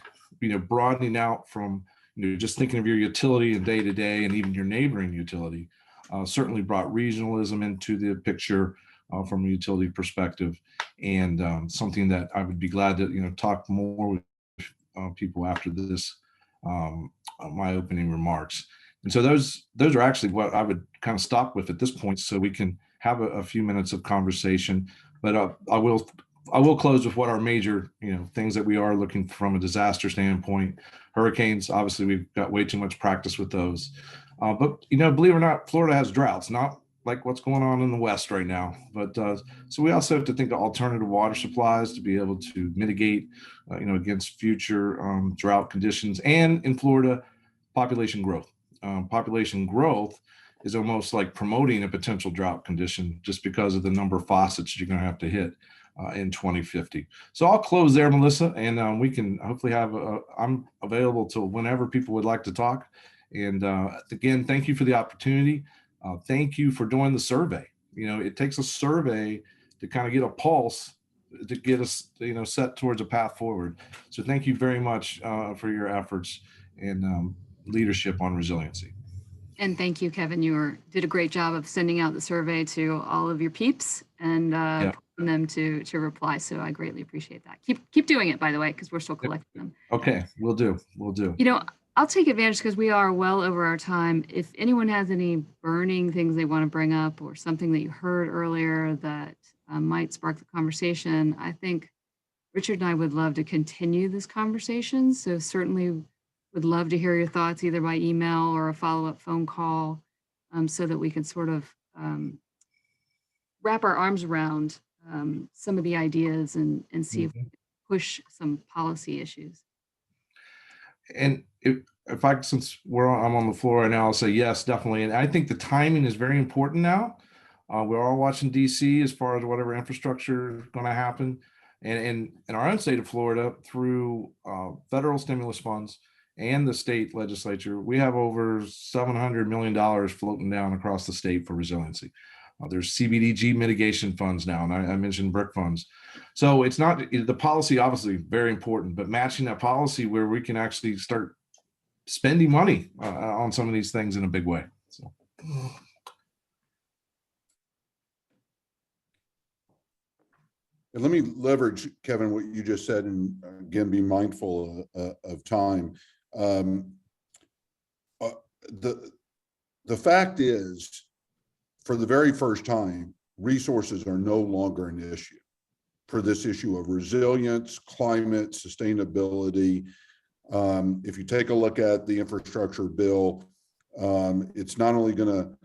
broadening out from, just thinking of your utility and day to day, and even your neighboring utility, certainly brought regionalism into the picture from a utility perspective, and something that I would be glad to, talk more with people after this, my opening remarks. And so those are actually what I would kind of stop with at this point, so we can have a few minutes of conversation. But I will close with what our major, things that we are looking from a disaster standpoint. Hurricanes, obviously, we've got way too much practice with those. But believe it or not, Florida has droughts, not like what's going on in the West right now. But so we also have to think of alternative water supplies to be able to mitigate, against future drought conditions. And in Florida, population growth. Population growth is almost like promoting a potential drought condition just because of the number of faucets you're going to have to hit in 2050. So I'll close there, Melissa, and we can hopefully I'm available to whenever people would like to talk. And again, thank you for the opportunity. Thank you for doing the survey. It takes a survey to kind of get a pulse to get us, set towards a path forward. So thank you very much for your efforts and leadership on resiliency. And thank you, Kevin. You did a great job of sending out the survey to all of your peeps and putting them to reply. So I greatly appreciate that. Keep doing it, by the way, because we're still collecting them. Okay, we'll do. I'll take advantage because we are well over our time. If anyone has any burning things they want to bring up or something that you heard earlier that might spark the conversation, I think Richard and I would love to continue this conversation. So certainly would love to hear your thoughts either by email or a follow-up phone call so that we can sort of wrap our arms around some of the ideas and see if we can push some policy issues. And since I'm on the floor right now, I'll say yes, definitely. And I think the timing is very important now. We're all watching DC as far as whatever infrastructure is going to happen. And in our own state of Florida, through federal stimulus funds and the state legislature, we have over $700 million floating down across the state for resiliency. There's CBDG mitigation funds now, and I mentioned BRIC funds. So it's not the policy, obviously very important, but matching that policy where we can actually start spending money on some of these things in a big way. So. And let me leverage, Kevin, what you just said, and again, be mindful of time. The fact is, for the very first time, resources are no longer an issue for this issue of resilience, climate, sustainability. If you take a look at the infrastructure bill, it's not only going to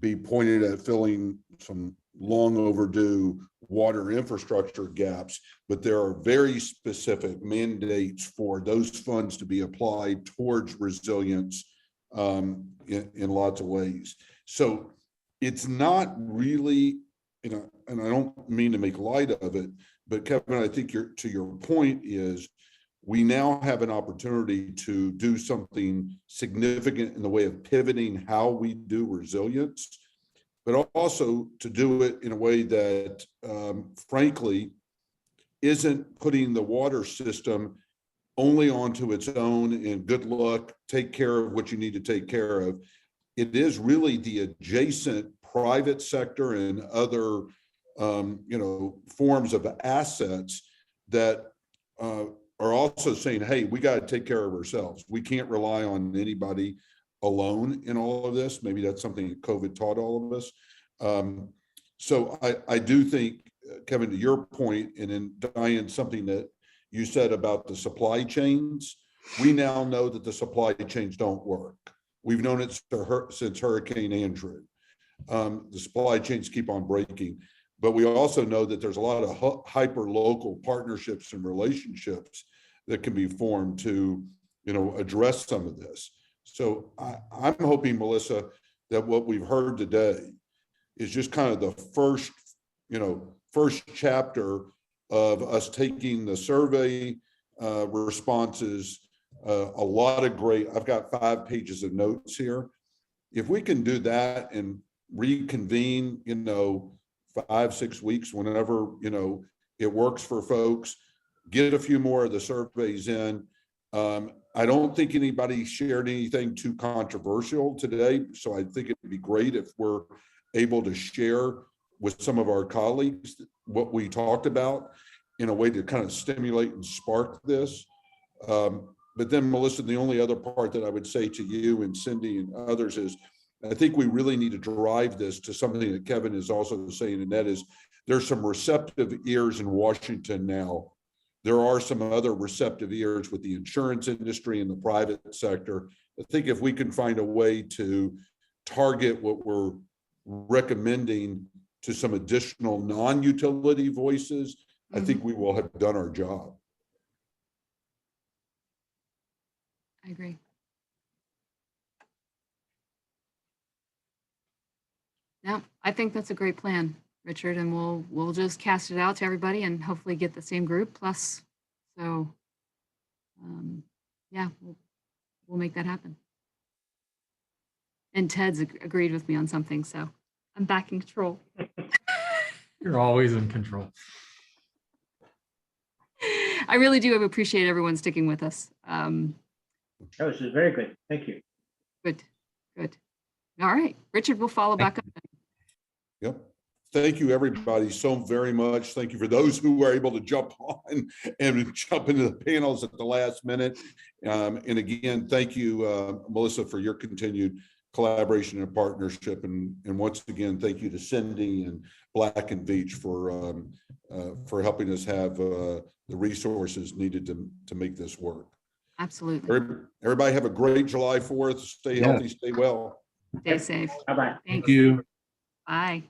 be pointed at filling some long overdue water infrastructure gaps, but there are very specific mandates for those funds to be applied towards resilience in lots of ways. So it's not really, and I don't mean to make light of it, but Kevin, I think to your point is we now have an opportunity to do something significant in the way of pivoting how we do resilience, but also to do it in a way that, frankly, isn't putting the water system only onto its own and good luck, take care of what you need to take care of. It is really the adjacent private sector and other, forms of assets that are also saying, hey, we got to take care of ourselves. We can't rely on anybody alone in all of this. Maybe that's something that COVID taught all of us. So I do think, Kevin, to your point, and then Diane, something that you said about the supply chains, we now know that the supply chains don't work. We've known it since Hurricane Andrew. The supply chains keep on breaking, but we also know that there's a lot of hyper-local partnerships and relationships that can be formed to, address some of this. So I'm hoping, Melissa, that what we've heard today is just kind of the first chapter of us taking the survey responses, a lot of great, I've got 5 pages of notes here. If we can do that and reconvene, 5-6 weeks, whenever, it works for folks, get a few more of the surveys in. I don't think anybody shared anything too controversial today. So I think it'd be great if we're able to share with some of our colleagues what we talked about in a way to kind of stimulate and spark this. But then, Melissa, the only other part that I would say to you and Cindy and others is, I think we really need to drive this to something that Kevin is also saying, and that is there's some receptive ears in Washington now. There are some other receptive ears with the insurance industry and the private sector. I think if we can find a way to target what we're recommending to some additional non-utility voices, I think we will have done our job. I agree. Yeah, I think that's a great plan, Richard, and we'll just cast it out to everybody and hopefully get the same group plus. So, yeah, we'll make that happen. And Ted's agreed with me on something, so I'm back in control. You're always in control. I really do appreciate everyone sticking with us. That was very good. Thank you. Good. All right, Richard, we'll follow back up. Yep. Thank you, everybody, so very much. Thank you for those who were able to jump on and jump into the panels at the last minute. And again, thank you, Melissa, for your continued collaboration and partnership. And once again, thank you to Cindy and Black and Veatch for helping us have the resources needed to make this work. Absolutely. Everybody have a great July 4th. Stay healthy, stay well. Stay safe. Bye-bye. Thanks. Thank you. Bye.